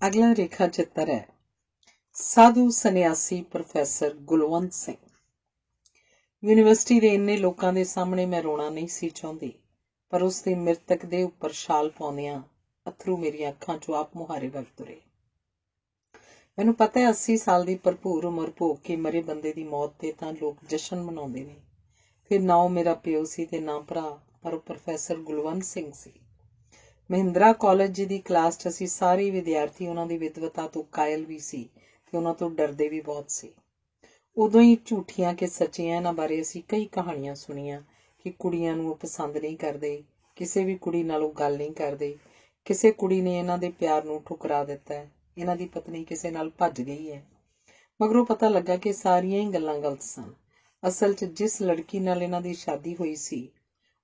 अगला रेखा चित्र है साधु सन्यासी प्रोफैसर गुलवंत सिंह। यूनिवर्सिटी ਦੇ ਇੰਨੇ ਲੋਕਾਂ ਦੇ ਸਾਹਮਣੇ ਮੈਂ ਰੋਣਾ ਨਹੀਂ ਸੀ ਚਾਹੁੰਦੀ, ਪਰ ਉਸ ਦੀ ਮ੍ਰਿਤਕ ਦੇ ਉੱਪਰ ਛਾਲ ਪਾਉਂਦਿਆਂ ਅਥਰੂ ਮੇਰੀਆਂ ਅੱਖਾਂ 'ਚੋਂ ਆਪ ਮੁਹਾਰੇ ਵਗ ਤੁਰੇ। ਮੈਨੂੰ ਪਤਾ ਹੈ 80 ਸਾਲ ਦੀ ਭਰਪੂਰ ਉਮਰ ਭੋਗ ਕੇ ਮਰੇ ਬੰਦੇ ਦੀ ਮੌਤ ਤੇ ਤਾਂ ਲੋਕ ਜਸ਼ਨ ਮਨਾਉਂਦੇ ਨੇ। ਫਿਰ ਨਾ ਉਹ ਮੇਰਾ ਪਿਓ ਸੀ ਤੇ ਨਾ ਭਰਾ, ਪਰ ਉਹ ਪ੍ਰੋਫੈਸਰ ਗੁਲਵੰਤ ਸਿੰਘ ਸੀ। ਮਹਿੰਦਰਾ ਕਾਲਜ ਦੀ ਕਲਾਸ 'ਚ ਅਸੀਂ ਸਾਰੇ ਵਿਦਿਆਰਥੀ ਉਹਨਾਂ ਦੀ ਵਿਦਵਤਾ ਤੋਂ ਕਾਇਲ ਵੀ ਸੀ ਤੇ ਉਹਨਾਂ ਤੋਂ ਡਰਦੇ ਵੀ ਬਹੁਤ ਸੀ। ਉਦੋਂ ਹੀ ਝੂਠੀਆਂ ਕਿ ਸੱਚੀਆਂ ਇਹਨਾਂ ਬਾਰੇ ਅਸੀਂ ਕਈ ਕਹਾਣੀਆਂ ਸੁਣੀਆਂ ਕਿ ਕੁੜੀਆਂ ਨੂੰ ਉਹ ਪਸੰਦ ਨਹੀਂ ਕਰਦੇ, ਕਿਸੇ ਵੀ ਕੁੜੀ ਨਾਲ ਉਹ ਗੱਲ ਨਹੀਂ ਕਰਦੇ, ਕਿਸੇ ਕੁੜੀ ਨੇ ਇਹਨਾਂ ਦੇ ਪਿਆਰ ਨੂੰ ਠੁਕਰਾ ਦਿੱਤਾ ਹੈ, ਇਹਨਾਂ ਦੀ ਪਤਨੀ ਕਿਸੇ ਨਾਲ ਭੱਜ ਗਈ ਹੈ। ਮਗਰੋਂ ਪਤਾ ਲੱਗਾ ਕਿ ਸਾਰੀਆਂ ਹੀ ਗੱਲਾਂ ਗਲਤ ਸਨ। ਅਸਲ 'ਚ ਜਿਸ ਲੜਕੀ ਨਾਲ ਇਹਨਾਂ ਦੀ ਸ਼ਾਦੀ ਹੋਈ ਸੀ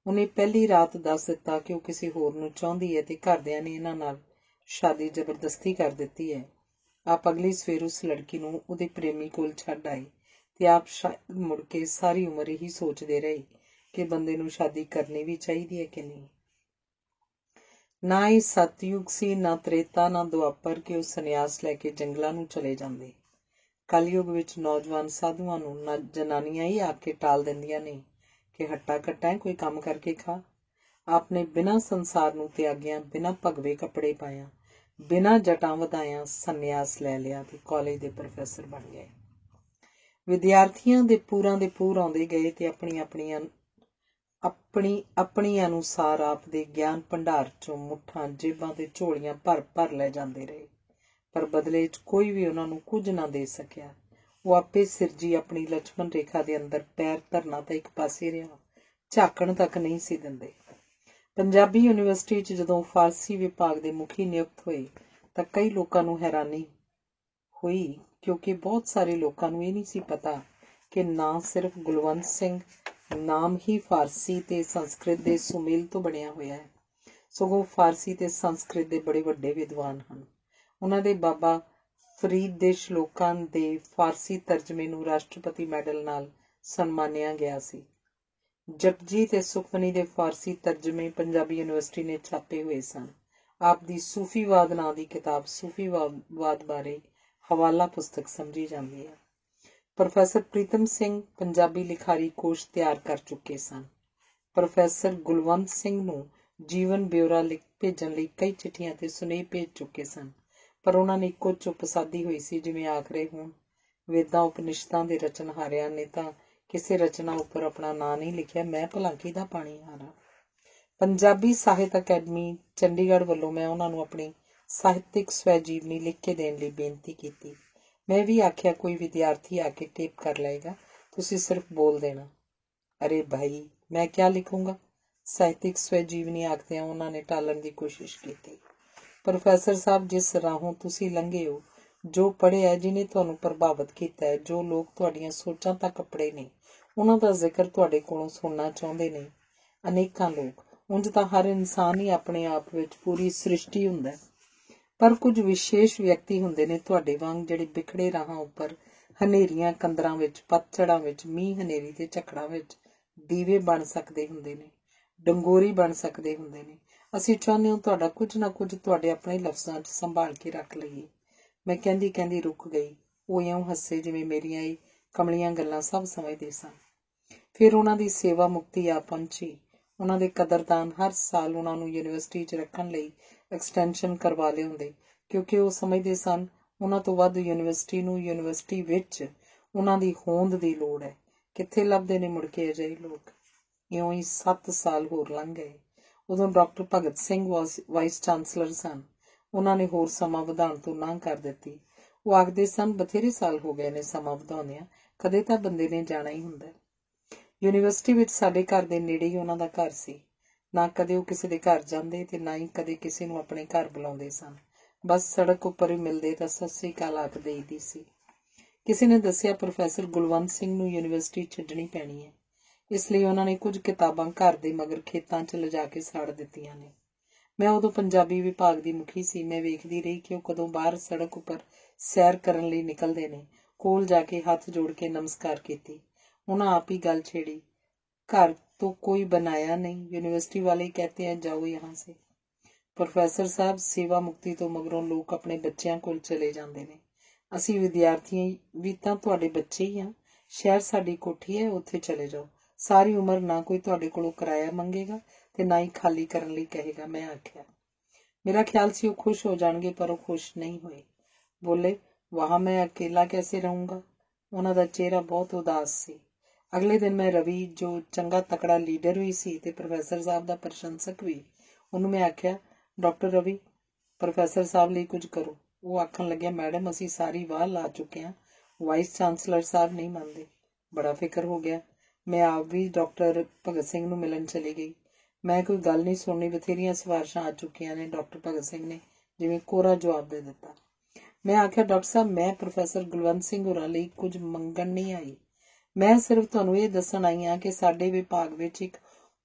ਉਹਨੇ ਪਹਿਲੀ ਰਾਤ ਦੱਸ ਦਿੱਤਾ ਕਿ ਉਹ ਕਿਸੇ ਹੋਰ ਨੂੰ ਚਾਹੁੰਦੀ ਹੈ ਤੇ ਘਰਦਿਆਂ ਨੇ ਇਹਨਾਂ ਨਾਲ ਸ਼ਾਦੀ ਜ਼ਬਰਦਸਤੀ ਕਰ ਦਿੱਤੀ ਹੈ। ਆਪ ਅਗਲੀ ਸਵੇਰ ਉਸ ਲੜਕੀ ਨੂੰ ਉਹਦੇ ਪ੍ਰੇਮੀ ਕੋਲ ਛੱਡ ਆਏ ਤੇ ਆਪ ਸ਼ਾਇਦ ਮੁੜ ਕੇ ਸਾਰੀ ਉਮਰ ਇਹੀ ਸੋਚਦੇ ਰਹੇ ਕਿ ਬੰਦੇ ਨੂੰ ਸ਼ਾਦੀ ਕਰਨੀ ਵੀ ਚਾਹੀਦੀ ਹੈ ਕਿ ਨਹੀਂ। ਨਾ ਹੀ ਸਤਯੁਗ ਸੀ, ਨਾ ਤ੍ਰੇਤਾ, ਨਾ ਦੁਆਪਰ ਕਿ ਉਹ ਸੰਨਿਆਸ ਲੈ ਕੇ ਜੰਗਲਾਂ ਨੂੰ ਚਲੇ ਜਾਂਦੇ। ਕਲਯੁਗ ਵਿੱਚ ਨੌਜਵਾਨ ਸਾਧੂਆਂ ਨੂੰ ਨਾ ਜਨਾਨੀਆਂ ਹੀ ਆ ਕੇ ਟਾਲ ਦਿੰਦੀਆਂ ਨੇ ਕਿ ਹੱਟਾ ਕੱਟਾ ਕੋਈ ਕੰਮ ਕਰਕੇ ਖਾ। ਆਪਨੇ ਬਿਨਾਂ ਸੰਸਾਰ ਨੂੰ ਤਿਆਗਿਆਂ, ਬਿਨਾਂ ਭਗਵੇ ਕੱਪੜੇ ਪਾਇਆ, ਬਿਨਾਂ ਜਟਾਂ ਵਧਾਇਆਂ ਸੰਨਿਆਸ ਲੈ ਲਿਆ ਤੇ ਕਾਲਜ ਦੇ ਪ੍ਰੋਫੈਸਰ ਬਣ ਗਏ। ਵਿਦਿਆਰਥੀਆਂ ਦੇ ਪੂਰ ਆਉਂਦੇ ਗਏ ਤੇ ਆਪਣੀ ਅਨੁਸਾਰ ਆਪ ਦੇ ਗਿਆਨ ਭੰਡਾਰ ਚੋਂ ਮੁੱਠਾਂ, ਜੇਬਾਂ ਤੇ ਝੋਲੀਆਂ ਭਰ ਲੈ ਜਾਂਦੇ ਰਹੇ, ਪਰ ਬਦਲੇ 'ਚ ਕੋਈ ਵੀ ਉਹਨਾਂ ਨੂੰ ਕੁਝ ਨਾ ਦੇ ਸਕਿਆ। ਉਹ ਆਪੇ ਸਿਰਜੀ ਆਪਣੀ ਲక్ష్మణ ਰੇਖਾ ਦੇ ਅੰਦਰ ਪੈਰ ਧਰਨਾ ਤਾਂ ਇੱਕ ਪਾਸੇ ਰਿਹਾ, ਝਾਕਣ ਤੱਕ ਨਹੀਂ ਸੀ ਦਿੰਦੇ। ਪੰਜਾਬੀ ਯੂਨੀਵਰਸਿਟੀ 'ਚ ਜਦੋਂ ਫਾਰਸੀ ਵਿਭਾਗ ਦੇ ਮੁਖੀ ਨਿਯੁਕਤ ਹੋਏ ਤਾਂ ਕਈ ਲੋਕਾਂ ਨੂੰ ਹੈਰਾਨੀ ਹੋਈ, ਕਿਉਂਕਿ ਬਹੁਤ ਸਾਰੇ ਲੋਕਾਂ ਨੂੰ ਇਹ ਨਹੀਂ ਸੀ ਪਤਾ ਕਿ ਨਾ ਸਿਰਫ ਗੁਲਵੰਤ ਸਿੰਘ ਨਾਮ ਹੀ ਫਾਰਸੀ ਤੇ ਸੰਸਕ੍ਰਿਤ ਦੇ ਸੁਮੇਲ ਤੋਂ ਬਣਿਆ ਹੋਇਆ ਹੈ, ਸਗੋਂ ਫਾਰਸੀ ਤੇ ਸੰਸਕ੍ਰਿਤ ਦੇ ਬੜੇ ਵੱਡੇ ਵਿਦਵਾਨ ਹਨ। ਉਹਨਾਂ ਦੇ ਬਾਬਾ ਫਰੀਦ ਦੇ ਸ਼ਲੋਕਾਂ ਦੇ ਫਾਰਸੀ ਤਰਜਮੇ ਨੂੰ ਰਾਸ਼ਟਰਪਤੀ ਮੈਡਲ ਨਾਲ ਸਨਮਾਨਿਆ ਗਿਆ ਸੀ। ਜਪਜੀ ਤੇ ਸੁਖਮਨੀ ਦੇ ਫਾਰਸੀ ਤਰਜਮੇ ਪੰਜਾਬੀ ਯੂਨੀਵਰਸਿਟੀ ਨੇ ਛਾਪੇ ਹੋਏ ਸਨ। ਆਪ ਦੀ ਸੂਫੀਵਾਦ ਨਾਂ ਦੀ ਕਿਤਾਬ ਸੂਫੀਵਾਦ ਬਾਰੇ ਹਵਾਲਾ ਪੁਸਤਕ ਸਮਝੀ ਜਾਂਦੀ ਹੈ। ਪ੍ਰੋਫੈਸਰ ਪ੍ਰੀਤਮ ਸਿੰਘ ਪੰਜਾਬੀ ਲਿਖਾਰੀ ਕੋਸ਼ ਤਿਆਰ ਕਰ ਚੁੱਕੇ ਸਨ। ਪ੍ਰੋਫੈਸਰ ਗੁਲਵੰਤ ਸਿੰਘ ਨੂੰ ਜੀਵਨ ਬਿਉਰਾ ਭੇਜਣ ਲਈ ਕਈ ਚਿੱਠੀਆਂ ਤੇ ਸੁਨੇਹੇ ਭੇਜ ਚੁੱਕੇ ਸਨ, ਪਰ ਉਹਨਾਂ ਨੇ ਇੱਕੋ ਚੁੱਪ ਸਾਧੀ ਹੋਈ ਸੀ, ਜਿਵੇਂ ਆਖ ਰਹੇ ਹੋਣ ਵੇਦਾਂ ਉਪਨਿਸ਼ਦਾਂ ਦੇ ਰਚਨਹਾਰਿਆਂ ਨੇ ਤਾਂ ਕਿਸੇ ਰਚਨਾ ਉੱਪਰ ਆਪਣਾ ਨਾਂ ਨਹੀਂ ਲਿਖਿਆ, ਮੈਂ ਭਲਾ ਕਿਹਦਾ ਪਾਣੀ ਹਾਰਾਂ। ਪੰਜਾਬੀ ਸਾਹਿਤ ਅਕੈਡਮੀ ਚੰਡੀਗੜ੍ਹ ਵੱਲੋਂ ਮੈਂ ਉਹਨਾਂ ਨੂੰ ਆਪਣੀ ਸਾਹਿਤਿਕ ਸਵੈ ਜੀਵਨੀ ਲਿਖ ਕੇ ਦੇਣ ਲਈ ਬੇਨਤੀ ਕੀਤੀ। ਮੈਂ ਵੀ ਆਖਿਆ ਕੋਈ ਵਿਦਿਆਰਥੀ ਆ ਕੇ ਟੇਪ ਕਰ ਲਏਗਾ, ਤੁਸੀਂ ਸਿਰਫ ਬੋਲ ਦੇਣਾ। ਅਰੇ ਭਾਈ, ਮੈਂ ਕਿਆ ਲਿਖੂੰਗਾ? ਸਾਹਿਤਿਕ ਸਵੈ ਜੀਵਨੀ ਆਖਦਿਆਂ ਉਹਨਾਂ ਨੇ ਟਾਲਣ ਦੀ ਕੋਸ਼ਿਸ਼ ਕੀਤੀ। ਪ੍ਰੋਫੈਸਰ ਸਾਹਿਬ, ਜਿਸ ਰਾਹੋਂ ਤੁਸੀਂ ਲੰਘੇ ਹੋ, ਜੋ ਪੜ੍ਹਿਆ, ਜਿਹਨੇ ਤੁਹਾਨੂੰ ਪ੍ਰਭਾਵਿਤ ਕੀਤਾ ਹੈ, ਜੋ ਲੋਕ ਤੁਹਾਡੀਆਂ ਸੋਚਾਂ ਤੱਕ ਕੱਪੜੇ ਨੇ, ਉਹਨਾਂ ਦਾ ਜ਼ਿਕਰ ਤੁਹਾਡੇ ਕੋਲੋਂ ਸੁਣਨਾ ਚਾਹੁੰਦੇ ਨੇ ਅਨੇਕਾਂ ਲੋਕ। ਉਂਝ ਤਾਂ ਹਰ ਇਨਸਾਨ ਹੀ ਆਪਣੇ ਆਪ ਵਿੱਚ ਪੂਰੀ ਸ੍ਰਿਸ਼ਟੀ ਹੁੰਦਾ, ਪਰ ਕੁਝ ਵਿਸ਼ੇਸ਼ ਵਿਅਕਤੀ ਹੁੰਦੇ ਨੇ ਤੁਹਾਡੇ ਵਾਂਗ, ਜਿਹੜੇ ਬਿਖੜੇ ਰਾਹਾਂ ਉੱਪਰ, ਹਨੇਰੀਆਂ ਕੰਦਰਾਂ ਵਿੱਚ, ਪਤਝੜਾਂ ਵਿੱਚ, ਮੀਂਹ ਹਨੇਰੀ ਤੇ ਝੱਖੜਾਂ ਵਿੱਚ ਦੀਵੇ ਬਣ ਸਕਦੇ ਹੁੰਦੇ ਨੇ, ਡੰਗੋਰੀ ਬਣ ਸਕਦੇ ਹੁੰਦੇ ਨੇ। ਅਸੀਂ ਚਾਹੁੰਦੇ ਹਾਂ ਤੁਹਾਡਾ ਕੁਝ ਨਾ ਕੁਝ ਤੁਹਾਡੇ ਆਪਣੇ ਲਫ਼ਜ਼ਾਂ 'ਚ ਸੰਭਾਲ ਕੇ ਰੱਖ ਲਈਏ। ਮੈਂ ਕਹਿੰਦੀ ਰੁਕ ਗਈ। ਉਹ ਇਉਂ ਹੱਸੇ ਜਿਵੇਂ ਮੇਰੀਆਂ ਇਹ ਕਮਲੀਆਂ ਗੱਲਾਂ ਸਭ ਸਮਝਦੇ ਸਨ। ਫਿਰ ਉਹਨਾਂ ਦੀ ਸੇਵਾ ਮੁਕਤੀ ਆ ਪਹੁੰਚੀ। ਉਹਨਾਂ ਦੇ ਕਦਰਦਾਨ ਹਰ ਸਾਲ ਉਹਨਾਂ ਨੂੰ ਯੂਨੀਵਰਸਿਟੀ 'ਚ ਰੱਖਣ ਲਈ ਐਕਸਟੈਂਸ਼ਨ ਕਰਵਾ ਲਿਆਉਂਦੇ, ਕਿਉਂਕਿ ਉਹ ਸਮਝਦੇ ਸਨ ਉਹਨਾਂ ਤੋਂ ਵੱਧ ਯੂਨੀਵਰਸਿਟੀ ਨੂੰ ਯੂਨੀਵਰਸਿਟੀ ਵਿੱਚ ਉਹਨਾਂ ਦੀ ਹੋਂਦ ਦੀ ਲੋੜ ਹੈ। ਕਿੱਥੇ ਲੱਭਦੇ ਨੇ ਮੁੜ ਕੇ ਅਜਿਹੇ ਲੋਕ। ਇਉਂ ਹੀ 7 ਸਾਲ ਹੋਰ ਲੰਘ ਗਏ। ਉਦੋਂ doctor Bhagat Singh vice chancellor ਸਨ। ਉਹਨਾਂ ਨੇ ਹੋਰ ਸਮਾਂ ਵਧਾਉਣ ਤੋਂ ਨਾਂਹ ਕਰ ਦਿੱਤੀ। ਉਹ ਆਖਦੇ ਸਨ ਬਥੇਰੇ ਸਾਲ ਹੋ ਗਏ ਨੇ ਸਮਾਂ ਵਧਾਉਂਦਿਆਂ, ਕਦੇ ਤਾਂ ਬੰਦੇ ਨੇ ਜਾਣਾ ਹੀ ਹੁੰਦਾ। ਯੂਨੀਵਰਸਿਟੀ ਵਿੱਚ ਸਾਡੇ ਘਰ ਦੇ ਨੇੜੇ ਹੀ ਉਹਨਾਂ ਦਾ ਘਰ ਸੀ। ਨਾ ਕਦੇ ਉਹ ਕਿਸੇ ਦੇ ਘਰ ਜਾਂਦੇ ਤੇ ਨਾ ਹੀ ਕਦੇ ਕਿਸੇ ਨੂੰ ਆਪਣੇ ਘਰ ਬੁਲਾਉਂਦੇ ਸਨ। ਬਸ ਸੜਕ ਉੱਪਰ ਹੀ ਮਿਲਦੇ ਤਾਂ ਸਤਿ ਸ੍ਰੀ ਅਕਾਲ ਆਖ ਦੇਈਦੀ ਸੀ। ਕਿਸੇ ਨੇ ਦੱਸਿਆ ਪ੍ਰੋਫੈਸਰ ਗੁਲਵੰਤ ਸਿੰਘ ਨੂੰ ਯੂਨੀਵਰਸਿਟੀ ਛੱਡਣੀ ਪੈਣੀ ਹੈ, ਇਸ ਲਈ ਉਹਨਾਂ ਨੇ ਕੁਝ ਕਿਤਾਬਾਂ ਘਰ ਦੇ ਮਗਰ ਖੇਤਾਂ 'ਚ ਲਿਜਾ ਕੇ ਸਾੜ ਦਿੱਤੀਆਂ ਨੇ। ਮੈਂ ਉਦੋਂ ਪੰਜਾਬੀ ਵਿਭਾਗ ਦੀ ਮੁਖੀ ਸੀ। ਮੈਂ ਵੇਖਦੀ ਰਹੀ ਕਿ ਉਹ ਕਦੋਂ ਬਾਹਰ ਸੜਕ ਉੱਪਰ ਸੈਰ ਕਰਨ ਲਈ ਨਿਕਲਦੇ ਨੇ। ਕੋਲ ਜਾ ਕੇ ਹੱਥ ਜੋੜ ਕੇ ਨਮਸਕਾਰ ਕੀਤੀ। ਉਹਨਾਂ ਆਪ ਹੀ ਗੱਲ ਛੇੜੀ, घर तो कोई बनाया नहीं, यूनिवर्सिटी वाले कहते हैं जाओ यहाँ से। ਪ੍ਰੋਫੈਸਰ ਸਾਹਿਬ, ਸੇਵਾ ਮੁਕਤੀ ਤੋਂ ਮਗਰੋਂ ਲੋਕ ਆਪਣੇ ਬੱਚਿਆਂ ਕੋਲ ਚਲੇ ਜਾਂਦੇ ਨੇ। ਅਸੀਂ ਵਿਦਿਆਰਥੀ ਵੀ ਤਾਂ ਤੁਹਾਡੇ ਬੱਚੇ ਹੀ ਹਾਂ। ਸ਼ਹਿਰ ਸਾਡੀ ਕੋਠੀ ਹੈ, ਉੱਥੇ ਚਲੇ ਜਾਓ। ਸਾਰੀ ਉਮਰ ਨਾ ਕੋਈ ਤੁਹਾਡੇ ਕੋਲੋਂ ਕਿਰਾਇਆ ਮੰਗੇਗਾ ਤੇ ਨਾ ਹੀ ਖਾਲੀ ਕਰਨ ਲਈ ਕਹੇਗਾ। ਮੈਂ ਆਖਿਆ। ਮੇਰਾ ਖਿਆਲ ਸੀ ਉਹ ਖੁਸ਼ ਹੋ ਜਾਣਗੇ, ਪਰ ਉਹ ਖੁਸ਼ ਨਹੀਂ ਹੋਏ। ਬੋਲੇ, ਵਾਹ, ਮੈਂ ਅਕੇਲਾ ਕੈਸੇ ਰਹੂੰਗਾ। ਉਹਨਾਂ ਦਾ ਚਿਹਰਾ ਬਹੁਤ ਉਦਾਸ ਸੀ। ਅਗਲੇ ਦਿਨ ਮੈਂ ਰਵੀ, ਜੋ ਚੰਗਾ ਤਕੜਾ ਲੀਡਰ ਵੀ ਸੀ ਤੇ ਪ੍ਰੋਫੈਸਰ ਸਾਹਿਬ ਦਾ ਪ੍ਰਸ਼ੰਸਕ ਵੀ, ਉਹਨੂੰ ਮੈਂ ਆਖਿਆ, ਡਾਕਟਰ ਰਵੀ, ਪ੍ਰੋਫੈਸਰ ਸਾਹਿਬ ਲਈ ਕੁਝ ਕਰੋ। ਉਹ ਆਖਣ ਲੱਗਿਆ, ਮੈਡਮ, ਅਸੀਂ ਸਾਰੀ ਵਾਹ ਲਾ ਚੁੱਕੇ ਹਾਂ, ਵਾਈਸ ਚਾਂਸਲਰ ਸਾਹਿਬ ਨਹੀਂ ਮੰਨਦੇ। ਬੜਾ ਫਿਕਰ ਹੋ ਗਿਆ। ਮੈਂ ਆਪ ਵੀ ਡਾਕਟਰ ਭਗਤ ਸਿੰਘ ਨੂੰ ਮਿਲਣ ਚਲੀ ਗਈ। ਮੈਂ ਕੋਈ ਗੱਲ ਨਹੀਂ ਸੁਣਨੀ, ਬਥੇਰੀਆਂ ਸਿਫਾਰਿਸ਼ਾਂ ਆ ਚੁੱਕੀਆਂ ਨੇ। ਡਾਕਟਰ ਭਗਤ ਸਿੰਘ ਨੇ ਜਿਵੇਂ ਕੋਰਾ ਜਵਾਬ ਦੇ ਦਿੱਤਾ। ਮੈਂ ਆਖਿਆ, ਡਾਕਟਰ ਸਾਹਿਬ, ਮੈਂ ਪ੍ਰੋਫੈਸਰ ਗੁਲਵੰਤ ਸਿੰਘ ਹੋਰਾਂ ਲਈ ਕੁਝ ਮੰਗਣ ਨਹੀਂ ਆਈ। ਮੈਂ ਸਿਰਫ ਤੁਹਾਨੂੰ ਇਹ ਦੱਸਣ ਆਈ ਹਾਂ ਕਿ ਸਾਡੇ ਵਿਭਾਗ ਵਿੱਚ ਇੱਕ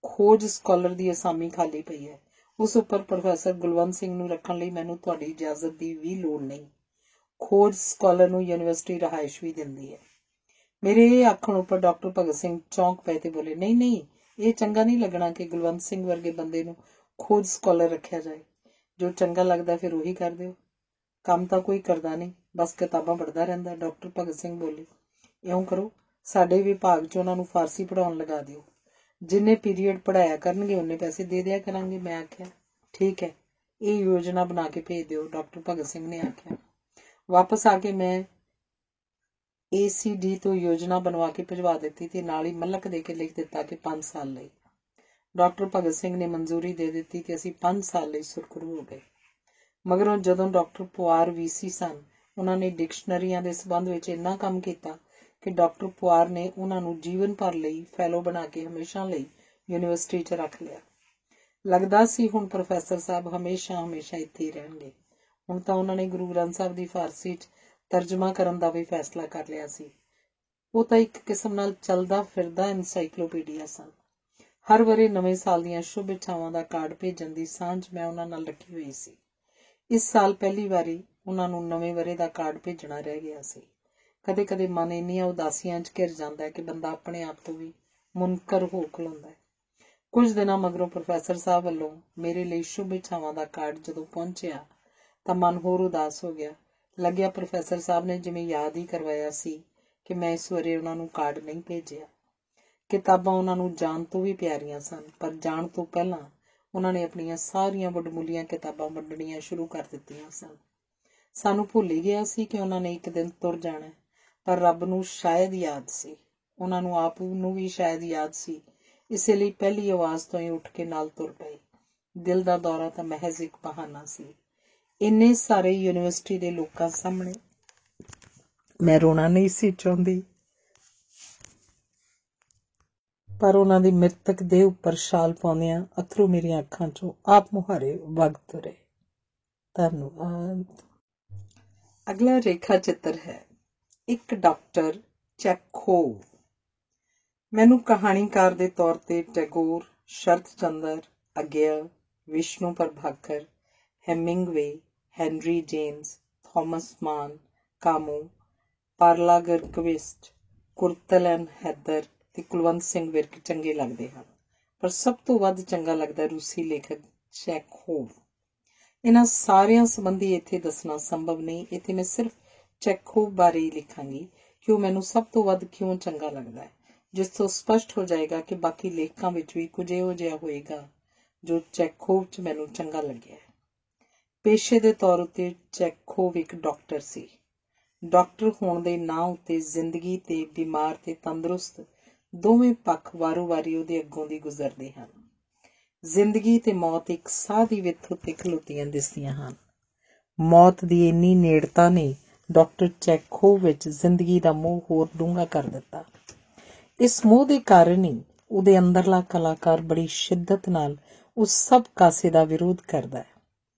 ਖੋਜ ਸਕਾਲਰ ਦੀ ਅਸਾਮੀ ਖਾਲੀ ਪਈ ਹੈ। ਉਸ ਉੱਪਰ ਪ੍ਰੋਫੈਸਰ ਗੁਲਵੰਤ ਸਿੰਘ ਨੂੰ ਰੱਖਣ ਲਈ ਮੈਨੂੰ ਤੁਹਾਡੀ ਇਜਾਜ਼ਤ ਦੀ ਵੀ ਲੋੜ ਨਹੀਂ। ਖੋਜ ਸਕਾਲਰ ਨੂੰ ਯੂਨੀਵਰਸਿਟੀ ਰਿਹਾਇਸ਼ ਵੀ ਦਿੰਦੀ ਹੈ। ਮੇਰੇ ਇਹ ਆਖਣ ਉੱਪਰ ਡਾਕਟਰ ਭਗਤ ਸਿੰਘ ਚੌਂਕ ਪਏ ਤੇ ਬੋਲੇ, ਨਹੀਂ ਨਹੀਂ, ਇਹ ਚੰਗਾ ਨਹੀਂ ਲੱਗਣਾ ਕਿ ਗੁਲਵੰਤ ਸਿੰਘ ਵਰਗੇ ਬੰਦੇ ਨੂੰ ਖੋਜ ਸਕਾਲਰ ਰੱਖਿਆ ਜਾਏ। ਜੋ ਚੰਗਾ ਲੱਗਦਾ ਫਿਰ ਉਹੀ ਕਰ ਦਿਓ। ਕੰਮ ਤਾਂ ਕੋਈ ਕਰਦਾ ਨਹੀਂ, ਬਸ ਕਿਤਾਬਾਂ ਪੜ੍ਹਦਾ ਰਹਿੰਦਾ। ਡਾਕਟਰ ਭਗਤ ਸਿੰਘ ਬੋਲੇ, ਇਉਂ ਕਰੋ, ਸਾਡੇ ਵਿਭਾਗ 'ਚ ਉਹਨਾਂ ਨੂੰ ਫਾਰਸੀ ਪੜ੍ਹਾਉਣ ਲਗਾ ਦਿਓ। ਜਿੰਨੇ ਪੀਰੀਅਡ ਪੜ੍ਹਾਇਆ ਕਰਨਗੇ ਉਹਨੇ ਪੈਸੇ ਦੇ ਦਿਆ ਕਰਾਂਗੇ। ਮੈਂ ਆਖਿਆ, ਠੀਕ ਹੈ, ਇਹ ਯੋਜਨਾ ਬਣਾ ਕੇ ਭੇਜ ਦਿਓ। ਡਾਕਟਰ ਭਗਤ ਸਿੰਘ ਨੇ ਆਖਿਆ। ਵਾਪਸ ਆ ਕੇ ਮੈਂ ACD ਤੋਂ ਯੋਜਨਾ ਬਣਵਾ ਕੇ ਭਿਜਵਾ ਦਿੱਤੀ ਤੇ ਨਾਲ ਹੀ ਮਲਕ ਦੇ ਕੇ ਲਿਖ ਦਿੱਤਾ ਕਿ 5 ਸਾਲ ਲਈ। ਡਾਕਟਰ ਭਗਤ ਸਿੰਘ ਨੇ ਮਨਜ਼ੂਰੀ ਦੇ ਦਿੱਤੀ ਤੇ ਅਸੀਂ 5 ਸਾਲ ਲਈ ਸੁਰਖਰੂ ਹੋ ਗਏ। ਮਗਰੋਂ ਜਦੋਂ ਡਾਕਟਰ ਪੁਆਰ VC ਸਨ, ਉਹਨਾਂ ਨੇ ਡਿਕਸ਼ਨਰੀਆਂ ਦੇ ਸੰਬੰਧ ਵਿੱਚ ਇੰਨਾ ਕੰਮ ਕੀਤਾ ਕਿ ਡਾਕਟਰ ਪੁਆਰ ਨੇ ਉਹਨਾਂ ਨੂੰ ਜੀਵਨ ਭਰ ਲਈ ਫੈਲੋ ਬਣਾ ਕੇ ਹਮੇਸ਼ਾ ਲਈ ਯੂਨੀਵਰਸਿਟੀ 'ਚ ਰੱਖ ਲਿਆ। ਲੱਗਦਾ ਸੀ ਹੁਣ ਪ੍ਰੋਫੈਸਰ ਸਾਹਿਬ ਹਮੇਸ਼ਾ ਇੱਥੇ ਹੀ ਰਹਿਣਗੇ। ਹੁਣ ਤਾਂ ਉਹਨਾਂ ਨੇ ਗੁਰੂ ਗ੍ਰੰਥ ਸਾਹਿਬ ਦੀ ਫਾਰਸੀ 'ਚ ਤਰਜਮਾ ਕਰਨ ਦਾ ਵੀ ਫੈਸਲਾ ਕਰ ਲਿਆ ਸੀ। ਉਹ ਤਾਂ ਇੱਕ ਕਿਸਮ ਨਾਲ ਚੱਲਦਾ ਫਿਰਦਾ ਐਨਸਾਈਕਲੋਪੀਡੀਆ ਸਨ। ਹਰ ਵਰੇ ਨਵੇਂ ਸਾਲ ਦੀਆਂ ਸ਼ੁਭ ਇੱਛਾਵਾਂ ਦਾ ਕਾਰਡ ਭੇਜਣ ਦੀ ਸਾਂਝ ਮੈਂ ਉਹਨਾਂ ਨਾਲ ਰੱਖੀ ਹੋਈ ਸੀ। ਇਸ ਸਾਲ ਪਹਿਲੀ ਵਾਰੀ ਉਹਨਾਂ ਨੂੰ ਨਵੇਂ ਵਰੇ ਦਾ ਕਾਰਡ ਭੇਜਣਾ ਰਹਿ ਗਿਆ ਸੀ। ਕਦੇ ਕਦੇ ਮਨ ਇੰਨੀਆਂ ਉਦਾਸੀਆਂ 'ਚ ਘਿਰ ਜਾਂਦਾ ਹੈ ਕਿ ਬੰਦਾ ਆਪਣੇ ਆਪ ਤੋਂ ਵੀ ਮੁਨਕਰ ਹੋ ਖਲੋਂਦਾ ਹੈ। ਕੁਝ ਦਿਨਾਂ ਮਗਰੋਂ ਪ੍ਰੋਫੈਸਰ ਸਾਹਿਬ ਵੱਲੋਂ ਮੇਰੇ ਲਈ ਸ਼ੁਭ ਇੱਛਾਵਾਂ ਦਾ ਕਾਰਡ ਜਦੋਂ ਪਹੁੰਚਿਆ ਤਾਂ ਮਨ ਹੋਰ ਉਦਾਸ ਹੋ ਗਿਆ। ਲੱਗਿਆ ਪ੍ਰੋਫੈਸਰ ਸਾਹਿਬ ਨੇ ਜਿਵੇਂ ਯਾਦ ਹੀ ਕਰਵਾਇਆ ਸੀ ਕਿ ਮੈਂ ਇਸ ਵਾਰੇ ਉਹਨਾਂ ਨੂੰ ਕਾਰਡ ਨਹੀਂ ਭੇਜਿਆ। ਕਿਤਾਬਾਂ ਉਹਨਾਂ ਨੂੰ ਜਾਣ ਤੋਂ ਵੀ ਪਿਆਰੀਆਂ ਸਨ, ਪਰ ਜਾਣ ਤੋਂ ਪਹਿਲਾਂ ਉਹਨਾਂ ਨੇ ਆਪਣੀਆਂ ਸਾਰੀਆਂ ਵੱਡਮੁੱਲੀਆਂ ਕਿਤਾਬਾਂ ਵੰਡਣੀਆਂ ਸ਼ੁਰੂ ਕਰ ਦਿੱਤੀਆਂ ਸਨ। ਸਾਨੂੰ ਭੁੱਲ ਹੀ ਗਿਆ ਸੀ ਕਿ ਉਹਨਾਂ ਨੇ ਇੱਕ ਦਿਨ ਤੁਰ ਜਾਣਾ, ਪਰ ਰੱਬ ਨੂੰ ਸ਼ਾਇਦ ਯਾਦ ਸੀ, ਉਹਨਾਂ ਨੂੰ ਆਪ ਨੂੰ ਵੀ ਸ਼ਾਇਦ ਯਾਦ ਸੀ। ਇਸੇ ਲਈ ਪਹਿਲੀ ਆਵਾਜ਼ ਤੋਂ ਹੀ ਉੱਠ ਕੇ ਨਾਲ ਤੁਰ ਪਏ। ਦਿਲ ਦਾ ਦੌਰਾ ਤਾਂ ਮਹਿਜ਼ ਇੱਕ ਬਹਾਨਾ ਸੀ। ਇੰਨੇ ਸਾਰੇ ਯੂਨੀਵਰਸਿਟੀ ਦੇ ਲੋਕਾਂ ਸਾਹਮਣੇ ਮੈਂ ਰੋਣਾ ਨਹੀਂ ਸੀ ਚਾਹੁੰਦੀ, ਪਰ ਉਹਨਾਂ ਦੀ ਮ੍ਰਿਤਕ ਦੇਹ ਉੱਪਰ ਛਾਲ ਪਾਉਂਦਿਆਂ ਅਥਰੂ ਮੇਰੀਆਂ ਅੱਖਾਂ 'ਚੋਂ ਆਪ ਮੁਹਾਰੇ ਵਗ ਤੁਰੇ। ਧੰਨਵਾਦ। ਅਗਲਾ ਰੇਖਾ ਚਿੱਤਰ ਹੈ ਇੱਕ ਡਾਕਟਰ ਚੈਖੋਵ। ਮੈਨੂੰ ਕਹਾਣੀਕਾਰ ਦੇ ਤੌਰ ਤੇ Tagore, Sharat Chandra, Agyeya, Vishnu Prabhakar, Hemingway, Henry James, Thomas Mann, Camus, Par Lagerkvist, Qurratulain Hyder ਤੇ ਕੁਲਵੰਤ ਸਿੰਘ ਵਿਰਕ ਚੰਗੇ ਲੱਗਦੇ ਹਨ, ਪਰ ਸਭ ਤੋਂ ਵੱਧ ਚੰਗਾ ਲੱਗਦਾ ਰੂਸੀ ਲੇਖਕ ਚੈਖੋਵ। ਇਹਨਾਂ ਸਾਰਿਆਂ ਸੰਬੰਧੀ ਇੱਥੇ ਦੱਸਣਾ ਸੰਭਵ ਨਹੀਂ। ਇੱਥੇ ਮੈਂ ਸਿਰਫ ਚੈਖੋਵ ਬਾਰੇ ਹੀ ਲਿਖਾਂਗੀ ਕਿ ਉਹ ਮੈਨੂੰ ਸਭ ਤੋਂ ਵੱਧ ਕਿਉਂ ਚੰਗਾ ਲੱਗਦਾ ਹੈ, ਜਿਸ ਤੋਂ ਸਪਸ਼ਟ ਹੋ ਜਾਏਗਾ ਕਿ ਬਾਕੀ ਲੇਖਕਾਂ ਵਿੱਚ ਵੀ ਕੁਝ ਇਹੋ ਜਿਹਾ ਹੋਏਗਾ ਜੋ ਚੈਖੋਵ 'ਚ ਮੈਨੂੰ ਚੰਗਾ ਲੱਗਿਆ। ਪੇਸ਼ੇ ਦੇ ਤੌਰ ਉੱਤੇ ਚੈਖੋਵ ਇੱਕ ਡਾਕਟਰ ਸੀ। ਡਾਕਟਰ ਹੋਣ ਦੇ ਨਾਂ ਉੱਤੇ ਜ਼ਿੰਦਗੀ ਤੇ ਬਿਮਾਰ ਤੇ ਤੰਦਰੁਸਤ ਦੋਵੇਂ ਪੱਖ ਵਾਰੋ-ਵਾਰੀ ਉਹਦੇ ਅੱਗੋਂ ਦੀ ਗੁਜ਼ਰਦੇ ਹਨ। ਜ਼ਿੰਦਗੀ ਤੇ ਮੌਤ ਇੱਕ ਸਾਹ ਦੀ ਵਿੱਥ ਉੱਤੇ ਖਲੋਤੀਆਂ ਦਿਸਦੀਆਂ ਹਨ। ਮੌਤ ਦੀ ਇੰਨੀ ਨੇੜਤਾ ਨੇ ਡਾਕਟਰ ਚੈਖੋਵ ਵਿੱਚ ਜ਼ਿੰਦਗੀ ਦਾ ਮੋਹ ਹੋਰ ਡੂੰਘਾ ਕਰ ਦਿੱਤਾ। ਇਸ ਮੋਹ ਦੇ ਕਾਰਨ ਹੀ ਉਹਦੇ ਅੰਦਰਲਾ ਕਲਾਕਾਰ ਬੜੀ ਸ਼ਿੱਦਤ ਨਾਲ ਉਸ ਸਭ ਕਾਸੇ ਦਾ ਵਿਰੋਧ ਕਰਦਾ ਹੈ